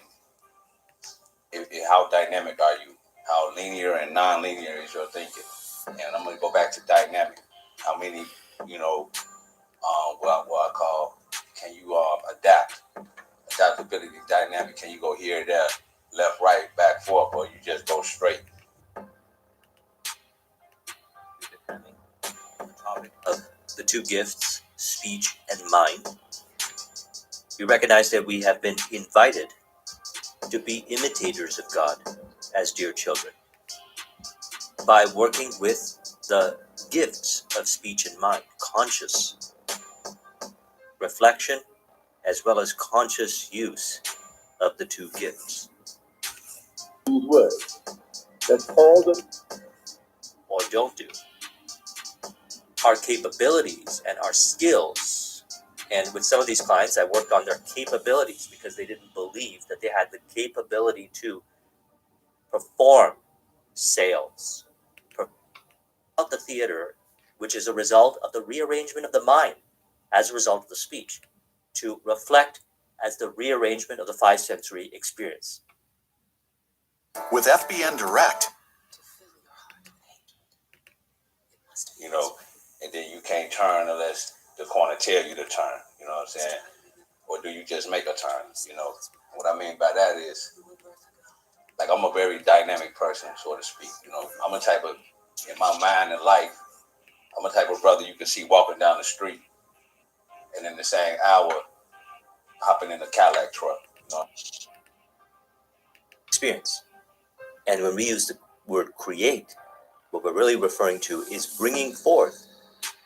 S1: how dynamic are you? How linear and non-linear is your thinking? And I'm going to go back to dynamic. How many, you know, what I call, can you adapt? Adaptability, dynamic. Can you go here, there, left, right, back, forth, or you just go straight?
S16: Of the two gifts, speech and mind, we recognize that we have been invited to be imitators of God as dear children by working with the gifts of speech and mind, conscious reflection as well as conscious use of the two gifts.
S17: Words that all the
S16: or don't do. Our capabilities and our skills. And with some of these clients, I worked on their capabilities because they didn't believe that they had the capability to perform sales, out the theater, which is a result of the rearrangement of the mind as a result of the speech, to reflect as the rearrangement of the five sensory experience.
S15: With FBN Direct,
S1: You know, and then you can't turn unless the corner tell you to turn. You know what I'm saying? Or do you just make a turn? You know, what I mean by that is, like, I'm a very dynamic person, so to speak. You know, I'm a type of, in my mind and life, I'm a type of brother you can see walking down the street, and in the same hour, hopping in a Cadillac truck. You know?
S16: Experience. And when we use the word create, what we're really referring to is bringing forth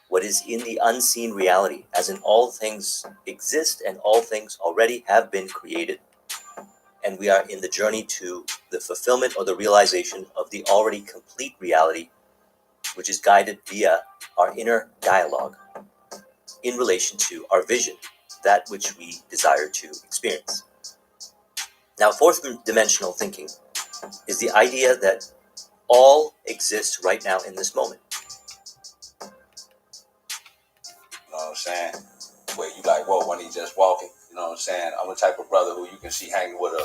S16: what is in the unseen reality, as in all things exist and all things already have been created. And we are in the journey to the fulfillment or the realization of the already complete reality, which is guided via our inner dialogue in relation to our vision, that which we desire to experience. Now, fourth dimensional thinking is the idea that all exists right now in this moment.
S1: You know what I'm saying? Where you like, whoa, when he just walking. You know what I'm saying? I'm the type of brother who you can see hanging with a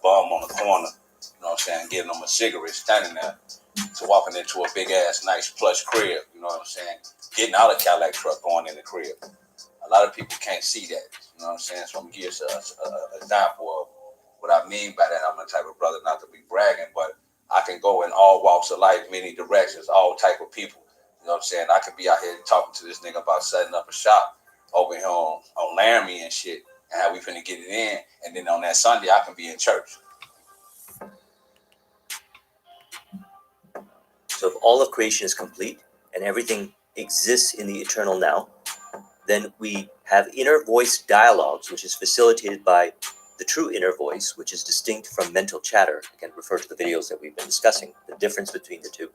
S1: bum on the corner. You know what I'm saying? Getting him a cigarette, standing there, to walking into a big ass, nice plush crib. You know what I'm saying? Getting out of Cadillac truck, going in the crib. A lot of people can't see that. You know what I'm saying? So I'm gonna give you an example of what I mean by that. I'm the type of brother, not to be bragging, but I can go in all walks of life, many directions, all type of people. You know what I'm saying? I could be out here talking to this nigga about setting up a shop over here on Laramie and shit, and how we finna get it in, and then on that Sunday I can be in church.
S16: So if all of creation is complete and everything exists in the eternal now, then we have inner voice dialogues, which is facilitated by the true inner voice, which is distinct from mental chatter. Again, refer to the videos that we've been discussing, the difference between the two,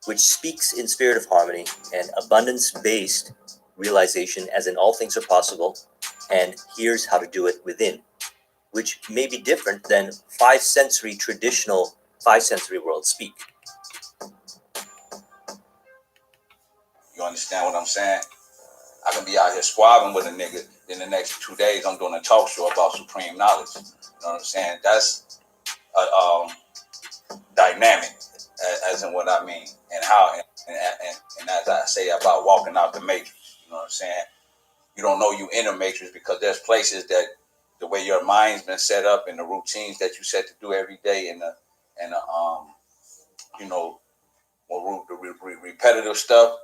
S16: which speaks in spirit of harmony and abundance-based realization, as in all things are possible, and here's how to do it within, which may be different than traditional five sensory world speak.
S1: You understand what I'm saying? I can be out here squabbling with a nigga, then the next 2 days I'm doing a talk show about supreme knowledge. You know what I'm saying? That's dynamic, as in what I mean, and how, and as I say about walking out the matrix. You know what I'm saying? You don't know you in a matrix because there's places that the way your mind's been set up and the routines that you set to do every day, and the you know, the repetitive stuff.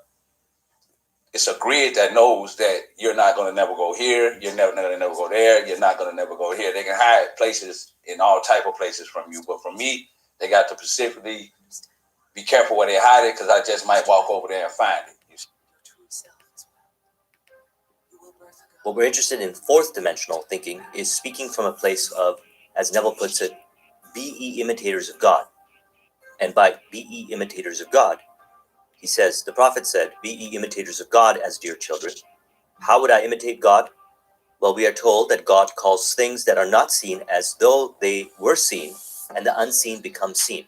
S1: It's a grid that knows that you're not going to never go here, you're never going to never go there, you're not going to never go here. They can hide places in all type of places from you, but for me, they got to specifically Be careful where they hide it, because I just might walk over there and find it.
S6: Your true self as well. You will birth a God.
S16: What we're interested in fourth dimensional thinking is speaking from a place of, as Neville puts it, be ye imitators of God. And by be ye imitators of God, he says, the prophet said, be ye imitators of God as dear children. How would I imitate God? Well, we are told that God calls things that are not seen as though they were seen, and the unseen becomes seen.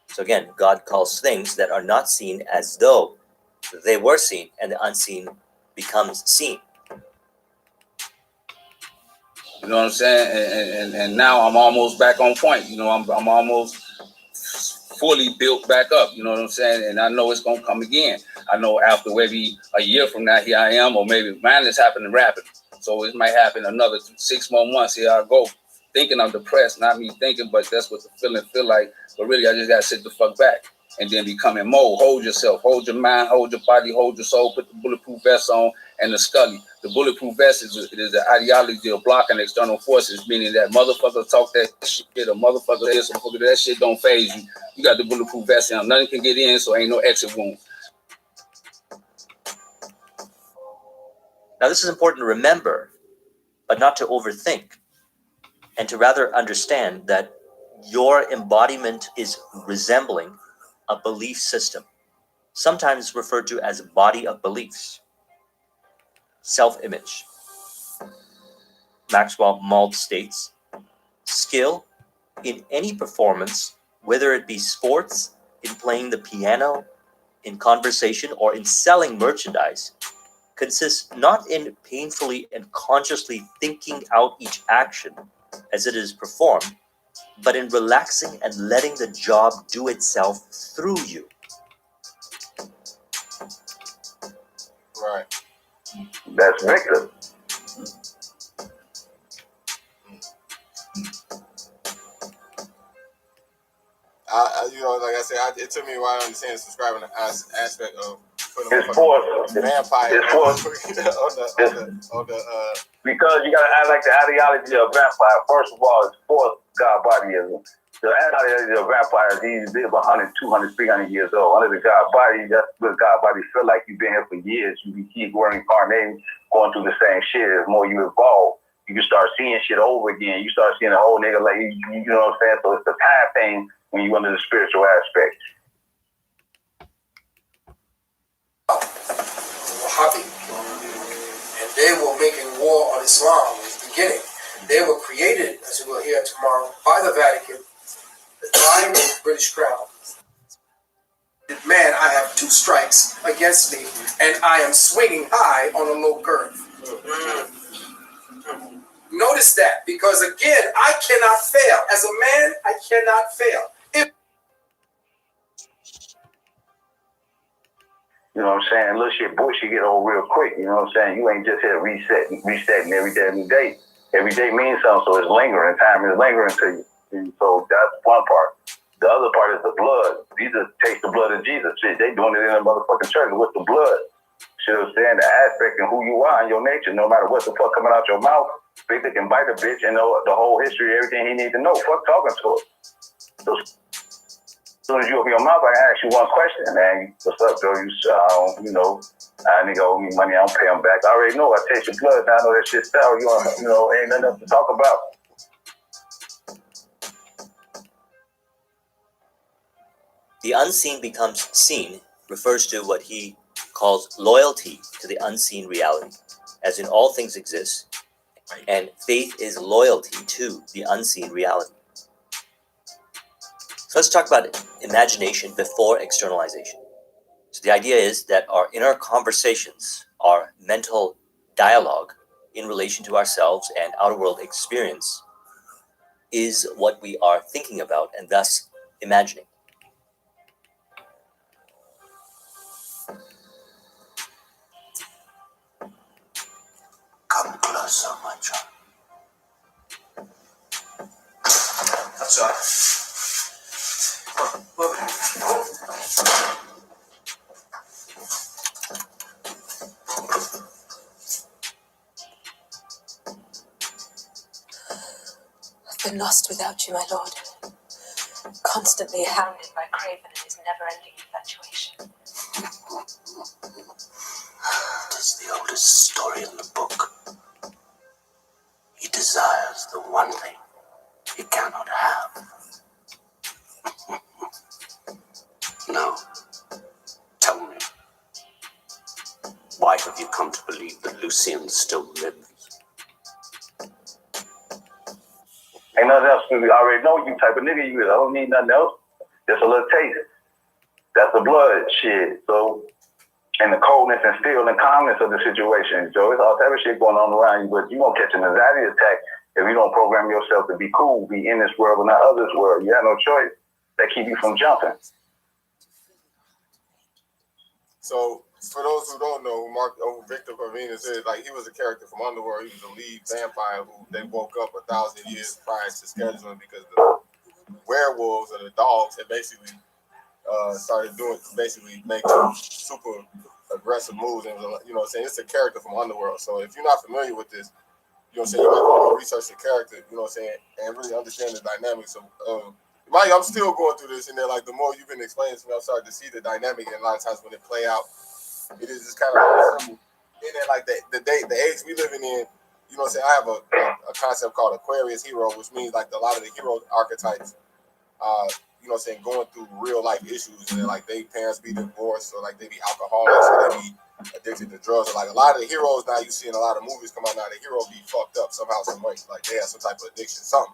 S16: So again, God calls things that are not seen as though they were seen, and the unseen becomes seen.
S1: You know what I'm saying? And now I'm almost back on point. You know, I'm almost fully built back up. You know what I'm saying? And I know it's gonna come again. I know after maybe a year from now, here I am, or maybe mine is happening rapidly. So it might happen another 6 more months. Here I go, thinking I'm depressed. Not me thinking, but that's what the feeling feel like. But really, I just gotta sit the fuck back and then becoming Moe. Hold yourself, hold your mind, hold your body, hold your soul. Put the bulletproof vest on and the Scully. The bulletproof vest is the ideology of blocking external forces, meaning that motherfuckers talk that shit, or motherfucker this, or that shit don't phase you. You got the bulletproof vest on. Nothing can get in, so ain't no exit wound.
S16: Now, this is important to remember, but not to overthink, and to rather understand that your embodiment is resembling a belief system, sometimes referred to as a body of beliefs. Self-image. Maxwell Maltz states, skill in any performance, whether it be sports, in playing the piano, in conversation, or in selling merchandise, consists not in painfully and consciously thinking out each action as it is performed, but in relaxing and letting the job do itself through you.
S2: Right.
S5: That's Victor.
S2: You know, like I said, it took me a while to understand subscribing the aspect of putting
S5: It's for
S2: vampire
S5: because you gotta act like the ideology of vampire. First of all, it's fourth God bodyism. The ideology of vampires, he live 100, 200, 300 years old. Under the God body, that's what God body feel like you've been here for years. You keep reincarnating, going through the same shit. The more you evolve, you can start seeing shit over again. You start seeing a whole nigga like you know what I'm saying? So it's the time thing when you under the spiritual aspect.
S8: Wahhabi, and they were making war on Islam in the beginning. They were created, as we will hear tomorrow, by the Vatican, by the British Crown. Man, I have 2 strikes against me, and I am swinging high on a low curve. Notice that, because again, I cannot fail. As a man, I cannot fail.
S5: You know what I'm saying? Little shit, bullshit get old real quick. You know what I'm saying? You ain't just here resetting every day. Every day means something, so it's lingering. Time is lingering to you. And so that's one part. The other part is the blood. Jesus takes the blood of Jesus. Shit, they doing it in a motherfucking church with the blood. You know what I'm saying? The aspect and who you are and your nature, no matter what the fuck coming out your mouth, Victor can bite a bitch and know the whole history, everything he needs to know. Fuck talking to her. So, as soon as you open your mouth, I can ask you one question, man. What's up, Joe? You know, nigga owe me money, I don't pay him back. I already know. I taste your blood. Now I know that shit style. You know, ain't nothing else to talk about.
S16: The unseen becomes seen refers to what he calls loyalty to the unseen reality, as in all things exist, and faith is loyalty to the unseen reality. So let's talk about imagination before externalization. So the idea is that our inner conversations, our mental dialogue in relation to ourselves and outer world experience is what we are thinking about and thus imagining.
S15: Come closer, my child. That's all right.
S6: I've been lost without you, my lord. constantly hounded by Craven and his never-ending infatuation.
S7: It is the oldest story in the book. He desires the one thing he cannot have. Now, tell me, why have you come to believe that Lucian still lives?
S5: Ain't nothing else, we already know you type of nigga you is. I don't need nothing else. Just a little taste. That's the blood shit. So, and the coldness and still and calmness of the situation. So it's all type of shit going on around you, but you won't catch an anxiety attack if you don't program yourself to be cool, be in this world but not others' world. You have no choice. That keep you from jumping.
S2: So, for those who don't know, Victor Corvinus is, like, he was a character from Underworld. He was the lead vampire who they woke up 1,000 years prior to scheduling because the werewolves or the dogs had basically started making super aggressive moves. And, you know what I'm saying? It's a character from Underworld. So, if you're not familiar with this, you know what I'm saying, you might want to research the character, you know what I'm saying, and really understand the dynamics of I'm still going through this, and then, like, the more you've been explaining to me, I'm starting to see the dynamic, and a lot of times when it play out, it is just kind of simple. And then, like, the age we living in, you know what I'm saying, I have a concept called Aquarius hero, which means, like, a lot of the hero archetypes, you know what I'm saying, going through real life issues, and then, like, they parents be divorced, or, like, they be alcoholics, or they be addicted to drugs. Or, like, a lot of the heroes now, you see in a lot of movies come out now, the hero be fucked up somehow, some way. Like, they have some type of addiction, something.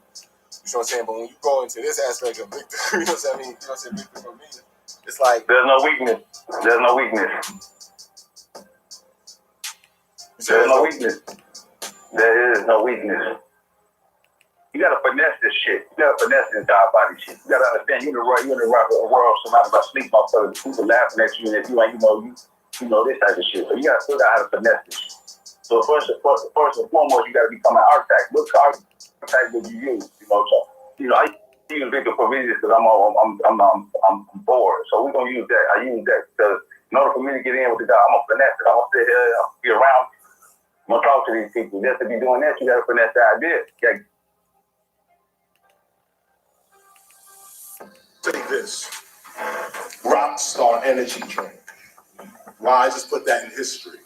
S2: You know what I'm saying? But when you go into this aspect of Victor, you know what I'm saying? You know what I'm saying? Victor for me, it's like
S5: there's no weakness. There's no weakness. There's no weakness. There is no weakness. You gotta finesse this shit. You gotta finesse this God body shit. You gotta understand you're in the world surrounded by sleep motherfuckers, people laughing at you, and if you ain't, you know this type of shit. So you gotta figure out how to finesse this. So first and foremost, you gotta become an architect. What architect would you use? I use Victor Corvinus because I'm bored. So we're gonna use that. I use that because in order for me to get in with the guy, I'm gonna finesse it. I'm gonna sit here, I'm gonna be around. I'm gonna talk to these people. Just to be doing that, you gotta finesse the idea.
S18: Take this. Rock star energy drink. Why? I just put that in history.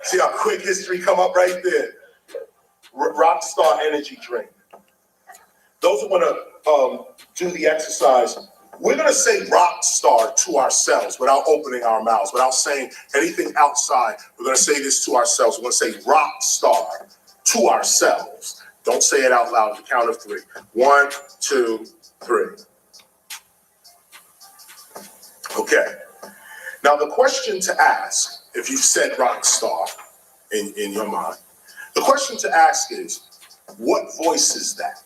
S18: See how quick history come up right there. Rock star energy drink. Those who want to do the exercise, we're going to say rock star to ourselves without opening our mouths, without saying anything outside. We're going to say this to ourselves. We're going to say rock star to ourselves. Don't say it out loud. The count of 3. 1, 2, 3. Okay. Now the question to ask, if you said rock star in your mind, the question to ask is, what voice is that?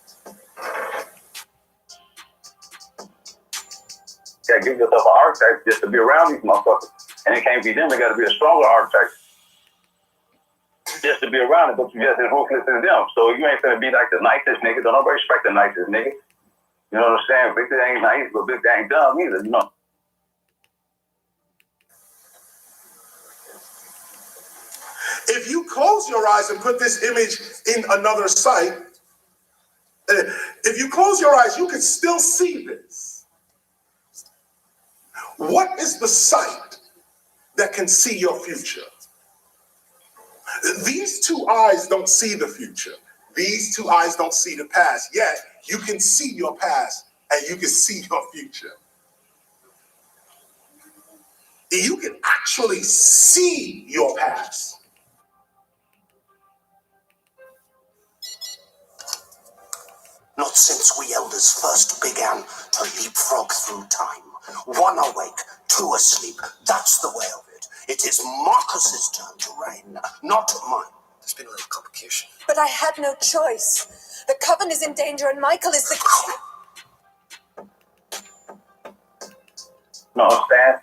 S5: You gotta give yourself an archetype just to be around these motherfuckers. And it can't be them, it gotta be a stronger archetype. Just to be around it, but you just as ruthless as them. So you ain't gonna be like the nicest nigga. Don't nobody respect the nicest nigga. You know what I'm saying? Victor ain't nice, but Victor ain't dumb either, you know.
S18: If you close your eyes and put this image in another sight, if you close your eyes, you can still see this. What is the sight that can see your future? These two eyes don't see the future. These two eyes don't see the past. Yet, you can see your past and you can see your future. You can actually see your past.
S7: Not since we elders first began to leapfrog through time. One awake, two asleep. That's the way of it. It is Marcus's turn to reign, not mine.
S10: There's been a little complication.
S6: But I had no choice. The coven is in danger and Michael is the...
S5: No, understand?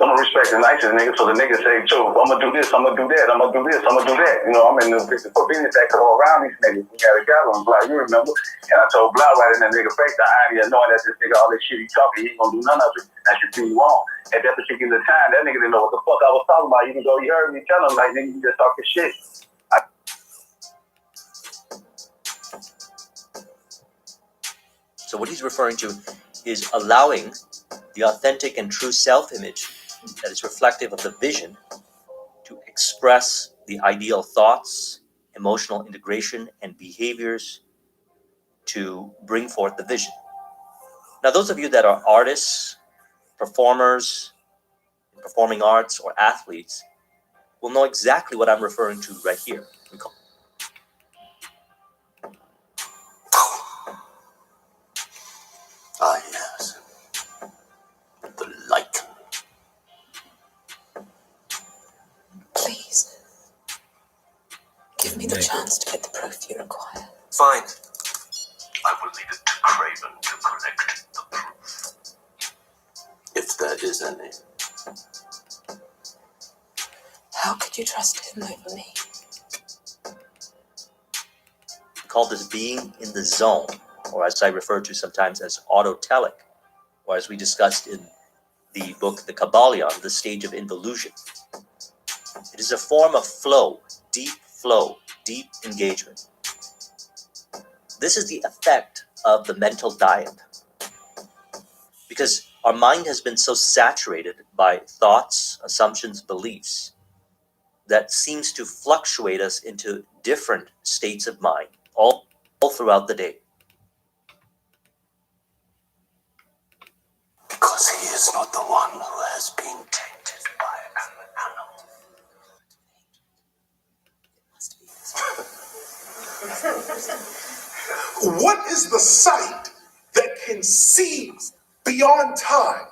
S5: Don't respect the nicest nigga, so the nigga say, "Cho, I'm gonna do this, I'm gonna do that, I'm gonna do this, I'm gonna do that." You know, I'm in the Victor Corvinus act all around these niggas. We got a guy on Blah, you remember? And I told Blah right in that nigga face, the irony of knowing that this nigga, all this shit he talking, he ain't gonna do none of it. That should be wrong. At that particular time, that nigga didn't know what the fuck I was talking about, even though he heard me tell him, like, nigga, you just talking shit.
S16: So what he's referring to is allowing the authentic and true self-image that is reflective of the vision to express the ideal thoughts, emotional integration, and behaviors to bring forth the vision. Now, those of you that are artists, performers, performing arts, or athletes will know exactly what I'm referring to right here.
S10: Ah, yes. The light.
S6: Please, give me the chance to get the proof you require.
S10: Fine. I will leave it to Craven to collect the proof. If there is any.
S6: How could you trust him over me?
S16: We call this being in the zone, or as I refer to sometimes as autotelic, or as we discussed in the book The Kabbalion, the stage of involution. It is a form of flow, deep engagement. This is the effect of the mental diet. Because our mind has been so saturated by thoughts, assumptions, beliefs, that seems to fluctuate us into different states of mind, all throughout the day.
S10: Because he is not the one who has been tainted by an animal.
S18: What is the sight that can see beyond time?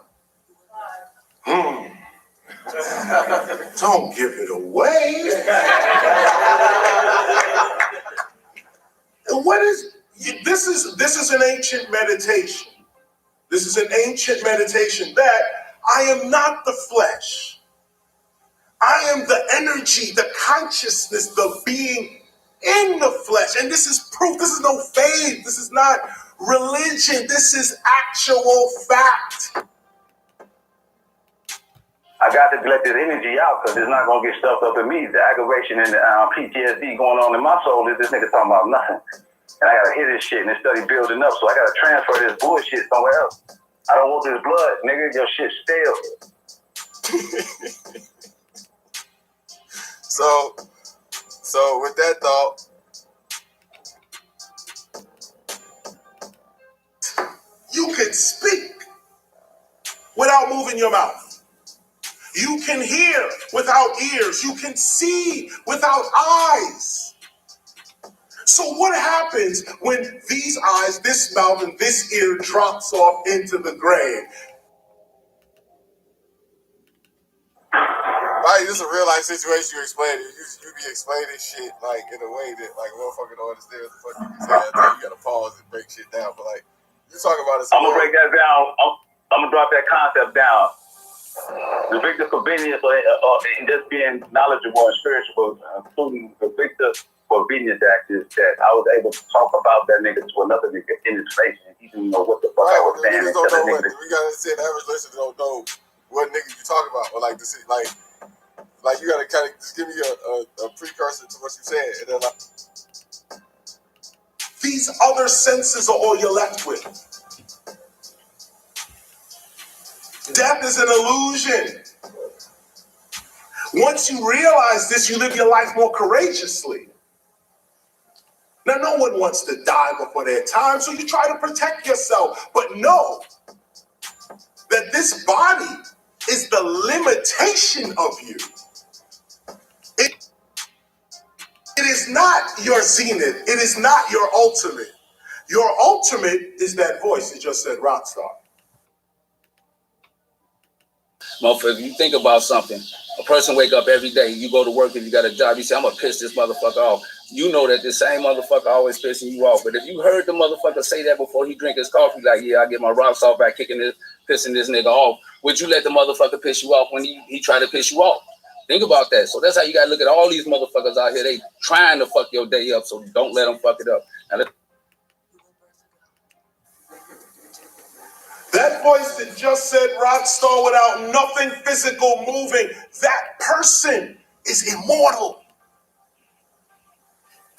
S18: Don't give it away. What is this? Is an ancient meditation. This is an ancient meditation that I am not the flesh. I am the energy, the consciousness, the being in the flesh. And this is proof. This is no faith. This is not religion. This is actual fact.
S5: I got to let this energy out because it's not going to get stuffed up in me. The aggravation and the PTSD going on in my soul is this nigga talking about nothing. And I got to hear this shit and this study building up. So I got to transfer this bullshit somewhere else. I don't want this blood, nigga. Your shit's stale.
S2: So with that thought,
S18: you can speak without moving your mouth. You can hear without ears. You can see without eyes. So what happens when these eyes, this mouth, and this ear drops off into the grave?
S2: like, this is a real life situation you explain it. You be explaining shit like in a way that like a motherfucker don't understand what the fuck you be saying. So you gotta pause and break shit down. But like you talk about it.
S5: I'm gonna break that down. I'm gonna drop that concept down. The victor convenience and just being knowledgeable and spiritual, including the victor convenience act is that I was able to talk about that nigga to another nigga in his face and he didn't know what the fuck I was saying.
S2: Niggas don't know what, we gotta say the average listener don't know what niggas you talk about. Or like to see like you gotta kind of just give me a precursor to what you said. And then like
S18: these other senses are all you're left with. Death is an illusion. Once you realize this, you live your life more courageously. Now, no one wants to die before their time, so you try to protect yourself. But know that this body is the limitation of you. It is not your zenith. It is not your ultimate. Your ultimate is that voice that just said rock star.
S1: Motherfucker, if you think about something, a person wake up every day, you go to work, if you got a job, you say, I'm gonna piss this motherfucker off. You know that the same motherfucker always pissing you off. But if you heard the motherfucker say that before he drink his coffee, like, yeah, I get my rocks off by pissing this nigga off, would you let the motherfucker piss you off when he try to piss you off? Think about that. So that's how you gotta look at all these motherfuckers out here. They trying to fuck your day up, so don't let them fuck it up. Now,
S18: that voice that just said rock star without nothing physical moving, that person is immortal.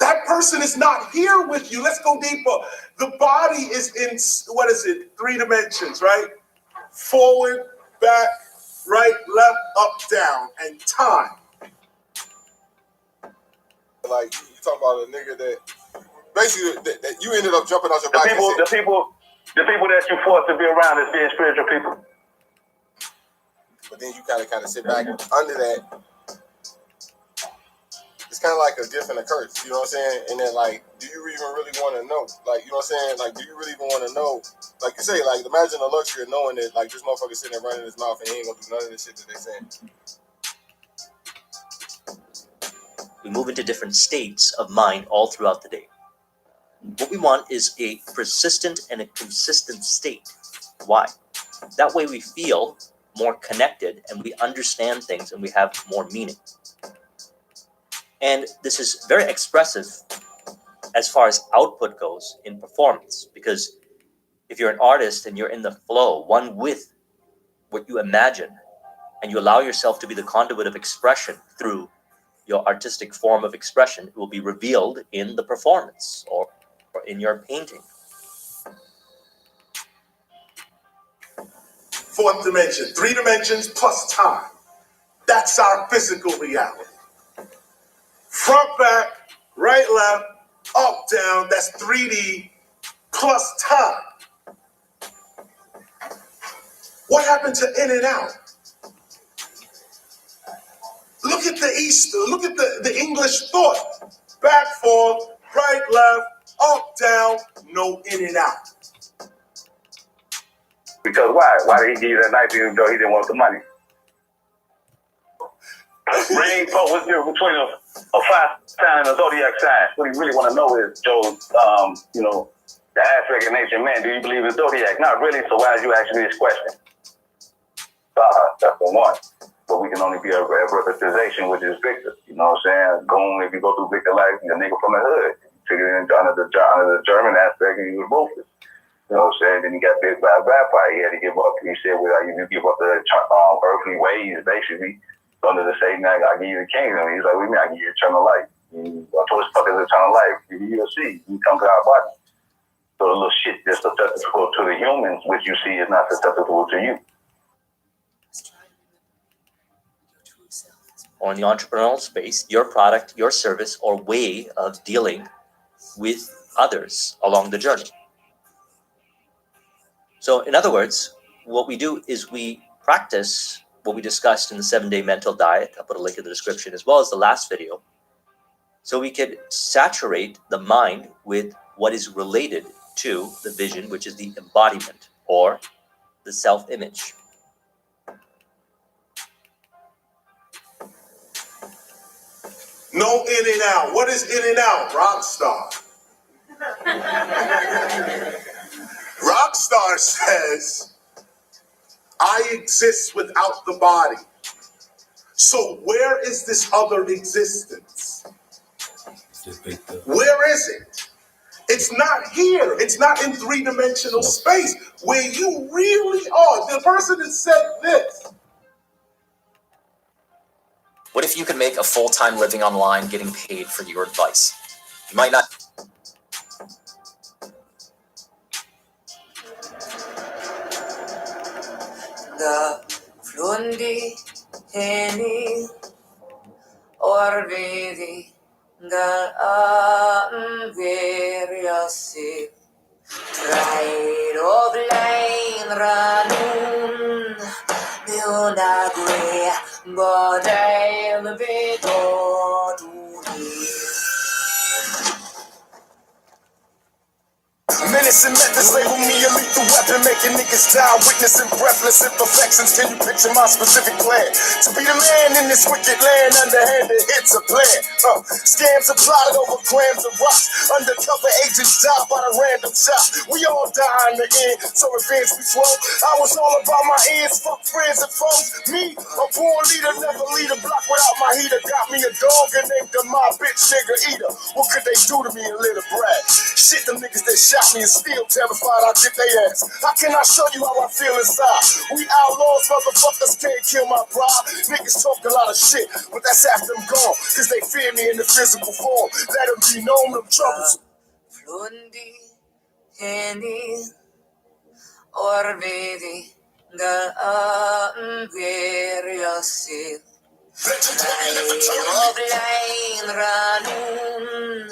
S18: That person is not here with you. Let's go deeper. The body is in, what is it? 3 dimensions, right? Forward, back, right, left, up, down, and time.
S2: Like, you talking about a nigga that basically that you ended up jumping out your bike.
S5: The people that you forced to be around is being spiritual people.
S2: But then you kind of sit back under that. It's kind of like a gift and a curse, you know what I'm saying? And then, like, do you even really want to know? Like, you know what I'm saying? Like, do you really even want to know? Like you say, like, imagine the luxury of knowing that, like, this motherfucker sitting there running his mouth and he ain't gonna do none of this shit that they saying.
S16: We move into different states of mind all throughout the day. What we want is a persistent and a consistent state. Why? That way we feel more connected and we understand things and we have more meaning. And this is very expressive as far as output goes in performance, because if you're an artist and you're in the flow, one with what you imagine, and you allow yourself to be the conduit of expression through your artistic form of expression, it will be revealed in the performance or in your painting.
S18: 4th dimension, 3 dimensions plus time. That's our physical reality. Front, back, right, left, up, down, that's 3D plus time. What happened to in and out? Look at the Easter, look at the English thought. Back, forth, right, left, up, down, no in and out.
S5: Because why? Why did he give you that knife even though he didn't want the money? Ring Poe, what's the difference between a 5 sign and a zodiac sign? What he really want to know is, Joe, the aspect of nature, man, do you believe in zodiac? Not really, so why did you ask me this question? That's the one. But we can only be a representation, which is Victor. You know what I'm saying? If you go through Victor life, you're a nigga from the hood. Took it under the German aspect, and he was ruthless. You know what I'm saying? Then he got bit by a vampire. He had to give up. He said, well, you give up the earthly ways, basically. Under the Satan, I give you the kingdom. He's like, what do you mean I give you eternal life? I told you, fuck is eternal life? You'll see. You come to our body. So the little shit that's susceptible to the humans, which you see, is not susceptible to you.
S16: Or in the entrepreneurial space, your product, your service, or way of dealing with others along the journey. So in other words, what we do is we practice what we discussed in the 7-day mental diet. I'll put a link in the description, as well as the last video. So we could saturate the mind with what is related to the vision, which is the embodiment or the self-image.
S18: No in and out. What is in and out? Rockstar. Rockstar says, I exist without the body. So where is this other existence? Where is it? It's not here. It's not in 3-dimensional space where you really are. The person that said this.
S19: What if you could make a full-time living online getting paid for your advice? You might not.
S6: The flundi heni orvidi gal veriasi trairo blain ranun miunagwe bodai levito tuni.
S18: Menacing methods label me a lethal weapon, making niggas die, witnessing breathless imperfections. Can you picture my specific plan? To be the man in this wicked land, underhanded hits a plan. Scams are plotted over grams of rocks. Undercover agents die by the random shots. We all die in the end, so revenge we slow. I was all about my ends, fuck friends and foes. Me, a born leader, never lead a block without my heater. Got me a dog and named him my bitch nigga eater. What could they do to me and let a brag? Shit, them niggas that shot me is still terrified I'll get their ass. How can I show you how I feel inside? We outlaws, motherfuckers can't kill my pride. Niggas talk a lot of shit, but that's after I'm gone. Cause they fear me in the physical form. Let them be known them troubles.
S6: Flundi, Henny, Orvedi, Gaan, Veriosil. Oblain ranun,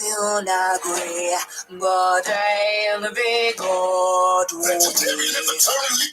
S6: Munagui, Bodain, Vigod,
S18: Legendary, live eternally.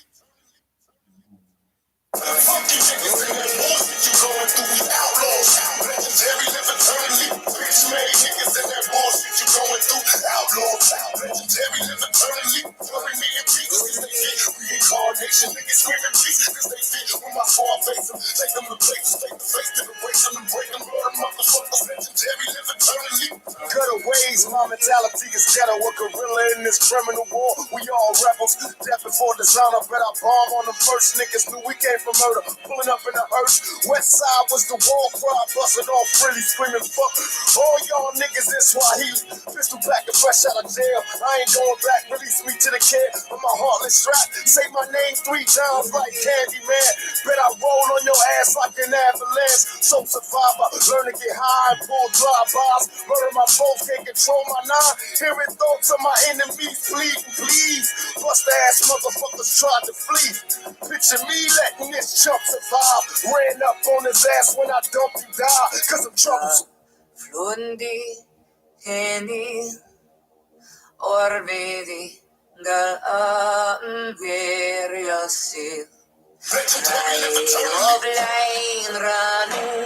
S18: Fuck you niggas and that bullshit you going through, we outlaws. Legendary, live eternally. Bitch made niggas and that bullshit you going through, outlaws. Legendary, live eternally. Bury me in peace, cause they fit. Reincarnation, niggas screaming peace, cause they fit. When my fall face them, take them to places, take the face to the race them and break them. Murder motherfuckers, legendary, live eternally. Gutter ways, my mentality is ghetto. A gorilla in this criminal war. We all rebels, death before dishonor. Bet I bomb on them first. Niggas knew we came from murder, pulling up in a hearse. West side was the war cry, busting off freely, screaming fuck all y'all niggas in Swahili. Pistol back and fresh out of jail. I ain't going back, release me to the care of my heartless strap. Say my name 3 times like Candyman. Bet I roll on your ass like an avalanche. So survivor, learn to get high and pull drive-bys. Murder my foes, can't control my nine. Hearing thoughts of my enemies bleeding, please. Bust ass motherfuckers tried to flee. Picture me letting this chump survive. Ran up on his ass when I dumped him down. Cause I'm troublesome.
S6: Flundi, Henny, Orvedi, Gaan, Veriosil. Oblain ranun.